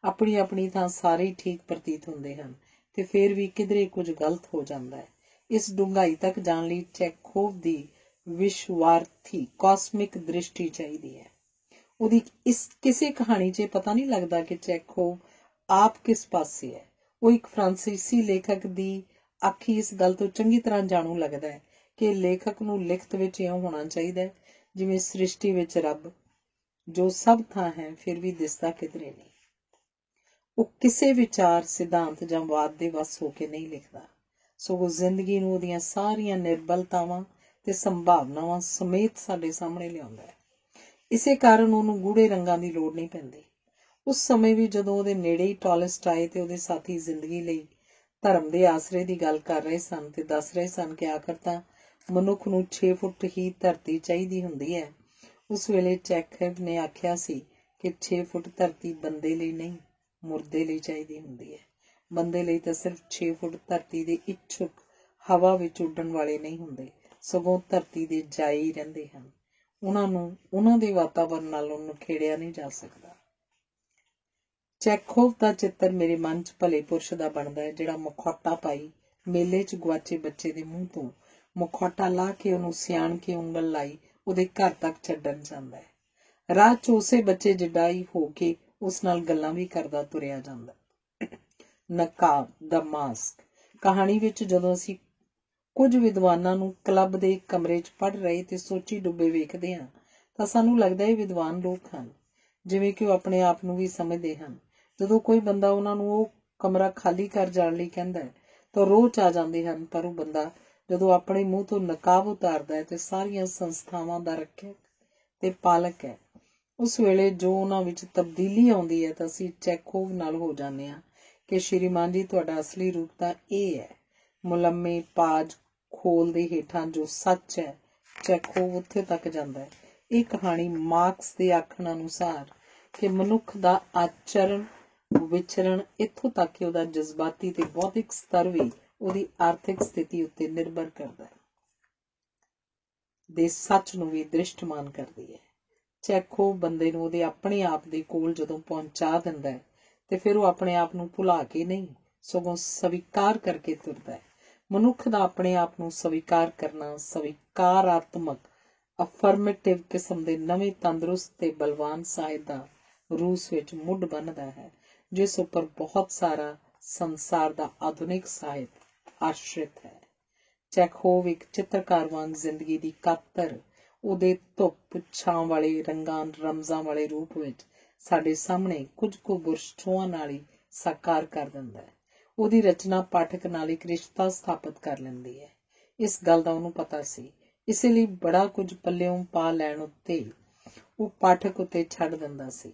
ਆਪਣੀ ਆਪਣੀ ਥਾਂ ਸਾਰੇ ਠੀਕ ਪ੍ਰਤੀਤ ਹੁੰਦੇ ਹਨ, ਤੇ ਫਿਰ ਵੀ ਕਿਧਰੇ ਕੁਝ ਗਲਤ ਹੋ ਜਾਂਦਾ ਹੈ। ਇਸ ਡੂੰਘਾਈ ਤੱਕ ਜਾਣ ਲਈ ਚੈਖੋਵ ਦੀ ਵਿਸ਼ਵਾਰਥੀ ਕਾਸਮਿਕ ਦ੍ਰਿਸ਼ਟੀ ਚਾਹੀਦੀ ਹੈ। ਉਹਦੀ ਇਸ ਕਿਸੇ ਕਹਾਣੀ 'ਚ ਪਤਾ ਨਹੀਂ ਲੱਗਦਾ ਕਿ ਚੈਖੋਵ ਆਪ ਕਿਸ ਪਾਸੇ ਹੈ। ਉਹ ਇੱਕ ਫਰਾਂਸੀਸੀ ਲੇਖਕ ਦੀ ਆਖੀ ਇਸ ਗੱਲ ਤੋਂ ਚੰਗੀ ਤਰ੍ਹਾਂ ਜਾਣੂ ਲੱਗਦਾ ਹੈ ਕਿ ਲੇਖਕ ਨੂੰ ਲਿਖਤ ਵਿੱਚ ਇਉਂ ਹੋਣਾ ਚਾਹੀਦਾ ਹੈ ਜਿਵੇਂ ਸ੍ਰਿਸ਼ਟੀ ਵਿੱਚ ਰੱਬ, ਜੋ ਸਭ ਥਾਂ ਹੈ ਫਿਰ ਵੀ ਦਿਸਦਾ ਕਿਧਰੇ ਨਹੀਂ। ਉਹ ਕਿਸੇ ਵਿਚਾਰ, ਸਿਧਾਂਤ ਜਾਂ ਵਾਦ ਦੇ ਵੱਸ ਹੋ ਕੇ ਨਹੀਂ ਲਿਖਦਾ, ਸਗੋਂ ਜ਼ਿੰਦਗੀ ਨੂੰ ਉਹਦੀਆਂ ਸਾਰੀਆਂ ਨਿਰਬਲਤਾਵਾਂ ਤੇ ਸੰਭਾਵਨਾਵਾਂ ਸਮੇਤ ਸਾਡੇ ਸਾਹਮਣੇ ਲਿਆਉਂਦਾ ਹੈ। ਇਸੇ ਕਾਰਨ ਉਹਨੂੰ ਗੂੜੇ ਰੰਗਾਂ ਦੀ ਲੋੜ ਨਹੀਂ ਪੈਂਦੀ। ਉਸ ਸਮੇਂ ਵੀ ਜਦੋਂ ਉਹਦੇ ਨੇੜੇ ਹੀ ਟਾਲਸਟਾਏ ਤੇ ਉਹਦੇ ਸਾਥੀ ਜ਼ਿੰਦਗੀ ਲਈ ਧਰਮ ਦੇ ਆਸਰੇ ਦੀ ਗੱਲ ਕਰ ਰਹੇ ਸਨ ਤੇ ਦੱਸ ਰਹੇ ਸਨ ਕਿ ਆਖਰ ਤਾਂ ਮਨੁੱਖ ਨੂੰ 6 ਫੁੱਟ ਹੀ ਧਰਤੀ ਚਾਹੀਦੀ ਹੁੰਦੀ ਹੈ, ਉਸ ਵੇਲੇ ਚੈਖੋਵ ਨੇ ਆਖਿਆ ਸੀ ਕਿ 6 ਫੁੱਟ ਧਰਤੀ ਬੰਦੇ ਲਈ ਨਹੀਂ, ਮੁਰਦੇ ਲਈ ਚਾਹੀਦੀ ਹੁੰਦੀ ਹੈ। ਬੰਦੇ ਲਈ ਤਾਂ ਸਿਰਫ 6 ਫੁੱਟ ਧਰਤੀ ਦੇ ਇੱਛੁਕ ਹਵਾ ਵਿੱਚ ਉੱਡਣ ਵਾਲੇ ਨਹੀਂ ਹੁੰਦੇ, ਸਗੋਂ ਧਰਤੀ ਦੇ ਜਾਏ ਹੀ ਰਹਿੰਦੇ ਹਨ। ਉਹਨਾਂ ਨੂੰ ਉਹਨਾਂ ਦੇ ਵਾਤਾਵਰਨ ਨਾਲੋਂ ਨਖੇੜਿਆ ਨਹੀਂ ਜਾ ਸਕਦਾ। ਚੈਖੋਵ ਦਾ ਚਿੱਤਰ ਮੇਰੇ ਮਨ 'ਚ ਭਲੇ ਪੁਰਸ਼ ਦਾ ਬਣਦਾ ਹੈ, ਜਿਹੜਾ ਮੁਖੌਟਾ ਪਾਈ ਮੇਲੇ 'ਚ ਗੁਆਚੇ ਬੱਚੇ ਦੇ ਮੂੰਹ ਤੋਂ ਮੁਖੌਟਾ ਲਾ ਕੇ ਉਹਨੂੰ ਸਿਆਣ ਕੇ ਉਂਗਲ ਲਾਈ ਉਹਦੇ ਘਰ ਤੱਕ ਛੱਡਣ ਜਾਂਦਾ ਹੈ। ਰਾਹ 'ਚ ਉਸੇ ਬੱਚੇ ਜਿੱਡਾ ਹੀ ਹੋ ਕੇ ਉਸ ਨਾਲ ਗੱਲਾਂ ਵੀ ਕਰਦਾ ਤੁਰਿਆ ਜਾਂਦਾ। ਨਕਾਬ ਦਾ ਮਾਸਕ ਕਹਾਣੀ ਵਿੱਚ ਜਦੋਂ ਅਸੀਂ ਕੁਝ ਵਿਦਵਾਨਾਂ ਨੂੰ ਕਲੱਬ ਦੇ ਕਮਰੇ 'ਚ ਪੜ੍ਹ ਰਹੇ ਤੇ ਸੋਚੀ ਡੁੱਬੇ ਵੇਖਦੇ ਹਾਂ ਤਾਂ ਸਾਨੂੰ ਲੱਗਦਾ ਇਹ ਵਿਦਵਾਨ ਲੋਕ ਹਨ, ਜਿਵੇਂ ਕਿ ਉਹ ਆਪਣੇ ਆਪ ਨੂੰ ਵੀ ਸਮਝਦੇ ਹਨ। ਜਦੋਂ ਕੋਈ ਬੰਦਾ ਉਹਨਾਂ ਨੂੰ ਉਹ ਕਮਰਾ ਖਾਲੀ ਕਰ ਜਾਣ ਲਈ ਕਹਿੰਦਾ ਹੈ ਤਾਂ ਰੋਹ 'ਚ ਆ ਜਾਂਦੇ ਹਨ, ਪਰ ਉਹ ਬੰਦਾ ਜਦੋਂ ਆਪਣੇ ਮੂੰਹ ਤੋਂ ਨਕਾਬ ਉਤਾਰਦਾ ਹੈ ਤੇ ਸਾਰੀਆਂ ਸੰਸਥਾਵਾਂ ਦਾ ਰੱਖਿਅਕ ਤੇ ਪਾਲਕ ਹੈ, ਉਸ ਵੇਲੇ ਜੋ ਉਹਨਾਂ ਵਿੱਚ ਤਬਦੀਲੀ ਆਉਂਦੀ ਹੈ ਤਾਂ ਅਸੀਂ ਚੈਖੋਵ ਨਾਲ ਹੋ ਜਾਂਦੇ ਹਾਂ ਕਿ ਸ਼੍ਰੀਮਾਨ ਜੀ ਤੁਹਾਡਾ ਅਸਲੀ ਰੂਪ ਤਾਂ ਇਹ ਹੈ। ਮੁਲੰਮੇ ਪਾਜ ਖੋਲ ਦੇ ਹੇਠਾਂ ਜੋ ਸੱਚ ਹੈ, ਚੈਖੋਵ ਉੱਥੇ ਤੱਕ ਜਾਂਦਾ ਹੈ। ਇਹ ਕਹਾਣੀ ਮਾਰਕਸ ਦੇ ਆਖਣ ਅਨੁਸਾਰ ਕਿ ਮਨੁੱਖ ਦਾ ਆਚਰਣ ਵਿਚਰਣ ਇੱਥੋਂ ਤੱਕ ਕਿ ਉਹਦਾ ਜਜ਼ਬਾਤੀ ਤੇ ਬੌਧਿਕ ਸਤਰ ਵੀ ਉਹਦੀ ਆਰਥਿਕ ਸਥਿਤੀ ਉੱਤੇ ਨਿਰਭਰ ਕਰਦਾ ਹੈ, ਦੇ ਸੱਚ ਨੂੰ ਵੀ ਦ੍ਰਿਸ਼ਟਮਾਨ ਕਰਦੀ ਹੈ। ਚੈਖੋਵ ਬੰਦੇ ਨੂੰ ਉਹਦੇ ਆਪਣੇ ਆਪ ਦੇ ਕੋਲ ਜਦੋਂ ਪਹੁੰਚਾ ਦਿੰਦਾ ਹੈ ਤੇ ਫਿਰ ਉਹ ਆਪਣੇ ਆਪ ਨੂੰ ਭੁਲਾ ਕੇ ਨਹੀਂ, ਸਗੋਂ ਸਵੀਕਾਰ ਕਰਕੇ ਤੁਰਦਾ ਹੈ। ਮਨੁੱਖ ਦਾ ਆਪਣੇ ਆਪ ਨੂੰ ਸਵੀਕਾਰ ਕਰਨਾ ਸਵੀਕਾਰਾਤਮਕ ਅਫਰਮੇਟਿਵ ਕਿਸਮ ਦੇ ਨਵੇਂ ਤੰਦਰੁਸਤ ਤੇ ਬਲਵਾਨ ਸਾਹਿਤ ਦਾ ਰੂਸ ਵਿੱਚ ਮੁੱਢ ਬੰਨ੍ਹਦਾ ਹੈ, ਜਿਸ ਉੱਪਰ ਬਹੁਤ ਸਾਰਾ ਸੰਸਾਰ ਦਾ ਆਧੁਨਿਕ ਸਾਹਿਤ ਆਸ਼ਰਿਤ ਹੈ। ਚੈਖੋਵ ਇੱਕ ਚਿੱਤਰਕਾਰ ਵਾਂਗ ਜ਼ਿੰਦਗੀ ਦੀ ਕਾਤਰ ਉਹਦੇ ਧੁੱਪ ਛਾਂ ਵਾਲੇ ਰੰਗਾਂ ਰਮਜ਼ਾਂ ਵਾਲੇ ਰੂਪ ਵਿੱਚ ਸਾਡੇ ਸਾਹਮਣੇ ਕੁਝ ਕੁ ਬੁਰਸ਼ਟੂਆਂ ਨਾਲ ਹੀ ਸਾਕਾਰ ਕਰ ਦਿੰਦਾ ਹੈ। ਉਹਦੀ ਰਚਨਾ ਪਾਠਕ ਨਾਲ ਇੱਕ ਰਿਸ਼ਤਾ ਸਥਾਪਿਤ ਕਰ ਲੈਂਦੀ ਹੈ। ਇਸ ਗੱਲ ਦਾ ਉਹਨੂੰ ਪਤਾ ਸੀ, ਇਸੇ ਲਈ ਬੜਾ ਕੁਝ ਪੱਲਿਓਂ ਪਾ ਲੈਣ ਉੱਤੇ ਉਹ ਪਾਠਕ ਉੱਤੇ ਛੱਡ ਦਿੰਦਾ ਸੀ।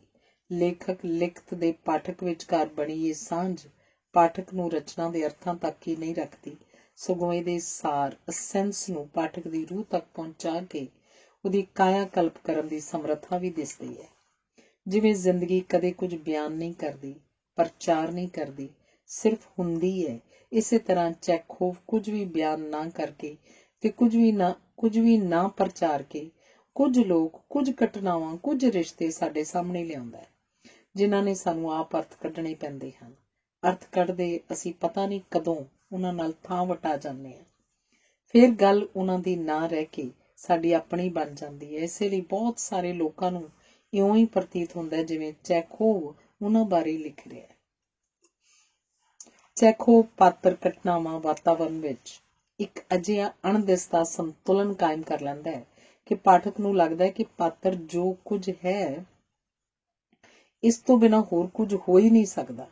ਲੇਖਕ ਲਿਖਤ ਦੇ ਪਾਠਕ ਵਿਚਕਾਰ ਬਣੀ ਇਹ ਸਾਂਝ ਪਾਠਕ ਨੂੰ ਰਚਨਾ ਦੇ ਅਰਥਾਂ ਤੱਕ ਹੀ ਨਹੀਂ ਰੱਖਦੀ, ਸਗੋਂ ਇਹਦੇ ਸਾਰ ਅਸੈਂਸ ਨੂੰ ਪਾਠਕ ਦੀ ਰੂਹ ਤੱਕ ਪਹੁੰਚਾ ਕੇ ਉਹਦੀ ਕਾਇਆ ਕਲਪ ਕਰਨ ਦੀ ਸਮਰੱਥਾ ਵੀ ਦਿਸਦੀ ਹੈ। ਜਿਵੇਂ ਜ਼ਿੰਦਗੀ ਕਦੇ ਕੁਝ ਬਿਆਨ ਨਹੀਂ ਕਰਦੀ, ਪ੍ਰਚਾਰ ਨਹੀਂ ਕਰਦੀ, ਸਿਰਫ ਹੁੰਦੀ ਹੈ, ਇਸੇ ਤਰ੍ਹਾਂ ਚੈਖੋਵ ਕੁਝ ਵੀ ਬਿਆਨ ਨਾ ਕਰਕੇ ਤੇ ਕੁਝ ਵੀ ਨਾ ਪ੍ਰਚਾਰ ਕੇ ਕੁਝ ਲੋਕ, ਕੁਝ ਘਟਨਾਵਾਂ, ਕੁਝ ਰਿਸ਼ਤੇ ਸਾਡੇ ਸਾਹਮਣੇ ਲਿਆਉਂਦਾ ਹੈ, ਜਿਨ੍ਹਾਂ ਨੇ ਸਾਨੂੰ ਆਪ ਅਰਥ ਕੱਢਣੇ ਪੈਂਦੇ ਹਨ। ਅਰਥ ਕੱਢਦੇ ਅਸੀਂ ਪਤਾ ਨਹੀਂ ਕਦੋਂ ਉਹਨਾਂ ਨਾਲ ਥਾਂ ਵਟਾ ਜਾਂਦੇ ਹਾਂ, ਫਿਰ ਗੱਲ ਉਹਨਾਂ ਦੀ ਨਾ ਰਹਿ ਕੇ ਸਾਡੀ ਆਪਣੀ ਬਣ ਜਾਂਦੀ ਹੈ। ਇਸੇ ਲਈ ਬਹੁਤ ਸਾਰੇ ਲੋਕਾਂ ਨੂੰ ਇਉਂ ਹੀ ਪ੍ਰਤੀਤ ਹੁੰਦਾ ਜਿਵੇਂ ਚੈਖੋਵ ਉਹਨਾਂ ਬਾਰੇ ਲਿਖ ਰਿਹਾ ਹੈ। ਚੈਖੋਵ ਪਾਤਰ, ਘਟਨਾਵਾਂ, ਵਾਤਾਵਰਨ ਵਿੱਚ ਇੱਕ ਅਜਿਹਾ ਅਣਦਿਸਦਾ ਸੰਤੁਲਨ ਕਾਇਮ ਕਰ ਲੈਂਦਾ ਹੈ ਕਿ ਪਾਠਕ ਨੂੰ ਲੱਗਦਾ ਹੈ ਕਿ ਪਾਤਰ ਜੋ ਕੁਝ ਹੈ ਇਸ ਤੋਂ ਬਿਨਾਂ ਹੋਰ ਕੁਝ ਹੋ ਹੀ ਨਹੀਂ ਸਕਦਾ।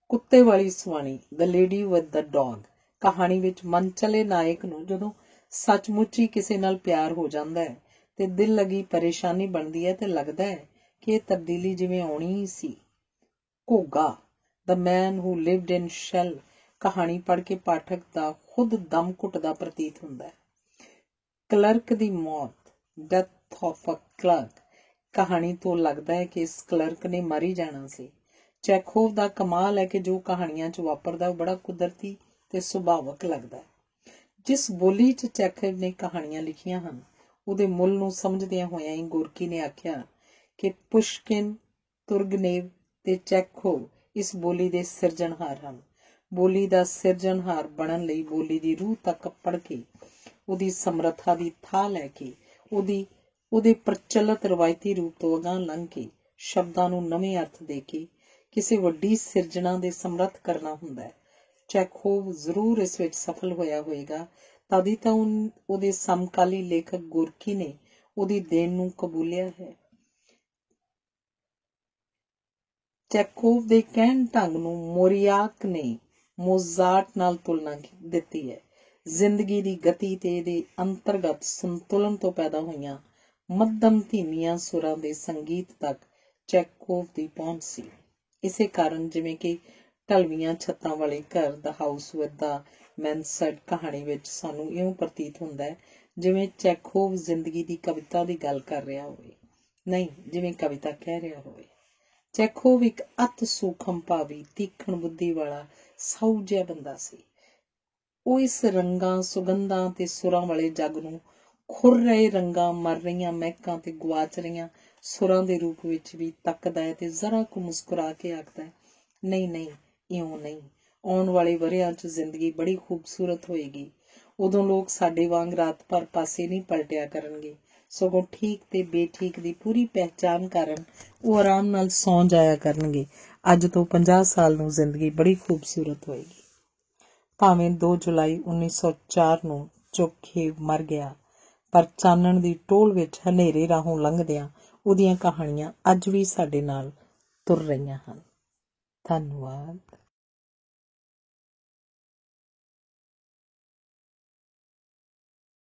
ਕੁੱਤੇ ਵਾਲੀ ਸੁਆਣੀ, ਦ ਲੇਡੀ ਵਿਦ ਦ ਡੌਗ ਕਹਾਣੀ ਵਿੱਚ ਮਨਚਲੇ ਨਾਇਕ ਨੂੰ ਜਦੋਂ ਸੱਚਮੁੱਚ ਹੀ ਕਿਸੇ ਨਾਲ ਪਿਆਰ ਹੋ ਜਾਂਦਾ ਹੈ ਤੇ ਦਿਲ ਲੱਗੀ ਪਰੇਸ਼ਾਨੀ ਬਣਦੀ ਹੈ ਤੇ ਲੱਗਦਾ ਹੈ ਕਿ ਇਹ ਤਬਦੀਲੀ ਜਿਵੇਂ ਆਉਣੀ ਹੀ ਸੀ। ਘੋਗਾ, ਦ ਮੈਨ ਹੂ ਲਿਵਡ ਇਨ ਸ਼ੈਲ ਕਹਾਣੀ ਪੜ੍ਹ ਕੇ ਪਾਠਕ ਦਾ ਖੁਦ ਦਮ ਘੁੱਟਦਾ ਪ੍ਰਤੀਤ ਹੁੰਦਾ ਹੈ। ਕਲਰਕ ਦੀ ਮੌਤ, ਡੈਥ ਆਫ ਅ ਕਲਰਕ ਕਹਾਣੀ ਤੋਂ ਲੱਗਦਾ ਹੈ ਕਿ ਇਸ ਕਲਰਕ ਨੇ ਮਰ ਹੀ ਜਾਣਾ ਸੀ। ਚੈਖੋਵ ਦਾ ਕਮਾਲ ਹੈ ਕਿ ਜੋ ਕਹਾਣੀਆਂ 'ਚ ਵਾਪਰਦਾ ਉਹ ਬੜਾ ਕੁਦਰਤੀ ਤੇ ਸੁਭਾਵਕ ਲੱਗਦਾ ਹੈ। ਜਿਸ ਬੋਲੀ 'ਚ ਚੈਖਵ ਨੇ ਕਹਾਣੀਆਂ ਲਿਖੀਆਂ ਹਨ ਉਹਦੇ ਮੁੱਲ ਨੂੰ ਸਮਝਦਿਆਂ ਹੋਇਆਂ ਹੀ ਗੋਰਕੀ ਨੇ ਆਖਿਆ ਕਿ ਪੁਸ਼ਕਿਨ, ਤੁਰਗਨੇਵ ਤੇ ਚੈਖੋਵ ਇਸ ਬੋਲੀ ਦੇ ਸਿਰਜਣਹਾਰ ਹਨ। ਬੋਲੀ ਦਾ ਸਿਰਜਣਹਾਰ ਬਣਨ ਲਈ ਬੋਲੀ ਦੀ ਰੂਹ ਤੱਕ ਪੜ੍ਹ ਕੇ, ਉਹਦੀ ਸਮਰੱਥਾ ਦੀ ਥਾਹ ਲੈ ਕੇ, ਉਹਦੇ ਪ੍ਰਚਲਿਤ ਰਵਾਇਤੀ ਰੂਪ ਤੋਂ ਅਗਾਂਹ ਲੰਘ ਕੇ, ਸ਼ਬਦਾਂ ਨੂੰ ਨਵੇਂ ਅਰਥ ਦੇ ਕੇ ਕਿਸੇ ਵੱਡੀ ਸਿਰਜਣਾ ਦੇ ਸਮਰੱਥ ਕਰਨਾ ਹੁੰਦਾ ਹੈ। ਚੈਖੋਵ ਜ਼ਰੂਰ ਇਸ ਵਿੱਚ ਸਫਲ ਹੋਇਆ ਹੋਵੇਗਾ, ਤਦ ਹੀ ਤਾਂ ਉਹਦੇ ਸਮਕਾਲੀ ਲੇਖਕ ਗੋਰਕੀ ਨੇ ਉਹਦੀ ਦੇਣ ਨੂੰ ਕਬੂਲਿਆ ਹੈ। ਚੈਖੋਵ ਦੇ ਕਹਿਣ ਢੰਗ ਨੂੰ ਮੋਰੀਆਕ ਨੇ ਮੋਜ਼ਾਰਟ ਨਾਲ ਤੁਲਨਾ ਦਿੱਤੀ ਹੈ। ਜ਼ਿੰਦਗੀ ਦੀ ਗਤੀ ਤੇ ਇਹਦੇ ਅੰਤਰਗਤ ਸੰਤੁਲਨ ਤੋਂ ਪੈਦਾ ਹੋਈਆਂ ਮੱਧਮ ਧੀਮੀਆਂ ਸੁਰਾਂ ਦੇ ਸੰਗੀਤ ਤੱਕ ਚੈਖੋਵ ਦੀ ਪਹੁੰਚ ਸੀ। ਇਸੇ ਕਾਰਨ ਜਿਵੇਂ ਕਿ ਢਲਵੀਆਂ ਛੱਤਾਂ ਵਾਲੇ ਘਰ ਦਾ ਹਾਊਸ ਵਿਦ ਦਾ ਮੈਨਸਰਡ ਕਹਾਣੀ ਵਿੱਚ ਸਾਨੂੰ ਇਉਂ ਪ੍ਰਤੀਤ ਹੁੰਦਾ ਹੈ ਜਿਵੇਂ ਚੈਖੋਵ ਜ਼ਿੰਦਗੀ ਦੀ ਕਵਿਤਾ ਦੀ ਗੱਲ ਕਰ ਰਿਹਾ ਹੋਵੇ, ਨਹੀਂ ਜਿਵੇਂ ਕਵਿਤਾ ਕਹਿ ਰਿਹਾ ਹੋਵੇ। ਚੈਖੋਵ ਇੱਕ ਅਤ ਸੂਖਮ ਭਾਵੀ, ਤੀਖਣ ਬੁੱਧੀ ਵਾਲਾ ਸਾਊ ਜਿਹਾ ਬੰਦਾ ਸੀ। ਉਹ ਇਸ ਰੰਗਾਂ, ਸੁਗੰਧਾਂ ਤੇ ਸੁਰਾਂ ਵਾਲੇ ਜੱਗ ਨੂੰ ਖੁਰ ਰਹੇ ਰੰਗਾਂ, ਮਰ ਰਹੀਆਂ ਮਹਿਕਾਂ ਤੇ ਗੁਆਚ ਰਹੀਆਂ ਸੁਰਾਂ ਦੇ ਰੂਪ ਵਿੱਚ ਵੀ ਤੱਕਦਾ ਹੈ ਤੇ ਜ਼ਰਾ ਕੁ ਮੁਸਕਰਾ ਕੇ ਆਖਦਾ ਹੈ, ਨਹੀਂ ਇਉਂ ਨਹੀਂ, ਆਉਣ ਵਾਲੇ ਵਰ੍ਹਿਆਂ 'ਚ ਜ਼ਿੰਦਗੀ ਬੜੀ ਖੂਬਸੂਰਤ ਹੋਏਗੀ। ਉਦੋਂ ਲੋਕ ਸਾਡੇ ਵਾਂਗ ਰਾਤ ਭਰ ਪਾਸੇ ਨਹੀਂ ਪਲਟਿਆ ਕਰਨਗੇ, ਸਗੋਂ ਠੀਕ ਤੇ ਬੇਠੀਕ ਦੀ ਪੂਰੀ ਪਹਿਚਾਨ ਕਾਰਨ ਉਹ ਆਰਾਮ ਨਾਲ ਸੌਂ ਜਾਇਆ ਕਰਨਗੇ। ਅੱਜ ਤੋਂ 50 ਸਾਲ ਨੂੰ ਜ਼ਿੰਦਗੀ ਬੜੀ ਖੂਬਸੂਰਤ ਹੋਏਗੀ। ਭਾਵੇਂ 2 ਜੁਲਾਈ 1904 ਨੂੰ ਚੈਖੋਵ ਮਰ ਗਿਆ, ਪਰ ਚਾਨਣ ਦੀ ਟੋਲ ਵਿੱਚ ਹਨੇਰੇ ਰਾਹੋਂ ਲੰਘਦਿਆਂ ਉਹਦੀਆਂ ਕਹਾਣੀਆਂ ਅੱਜ ਵੀ ਸਾਡੇ ਨਾਲ ਤੁਰ ਰਹੀਆਂ ਹਨ। ਧੰਨਵਾਦ।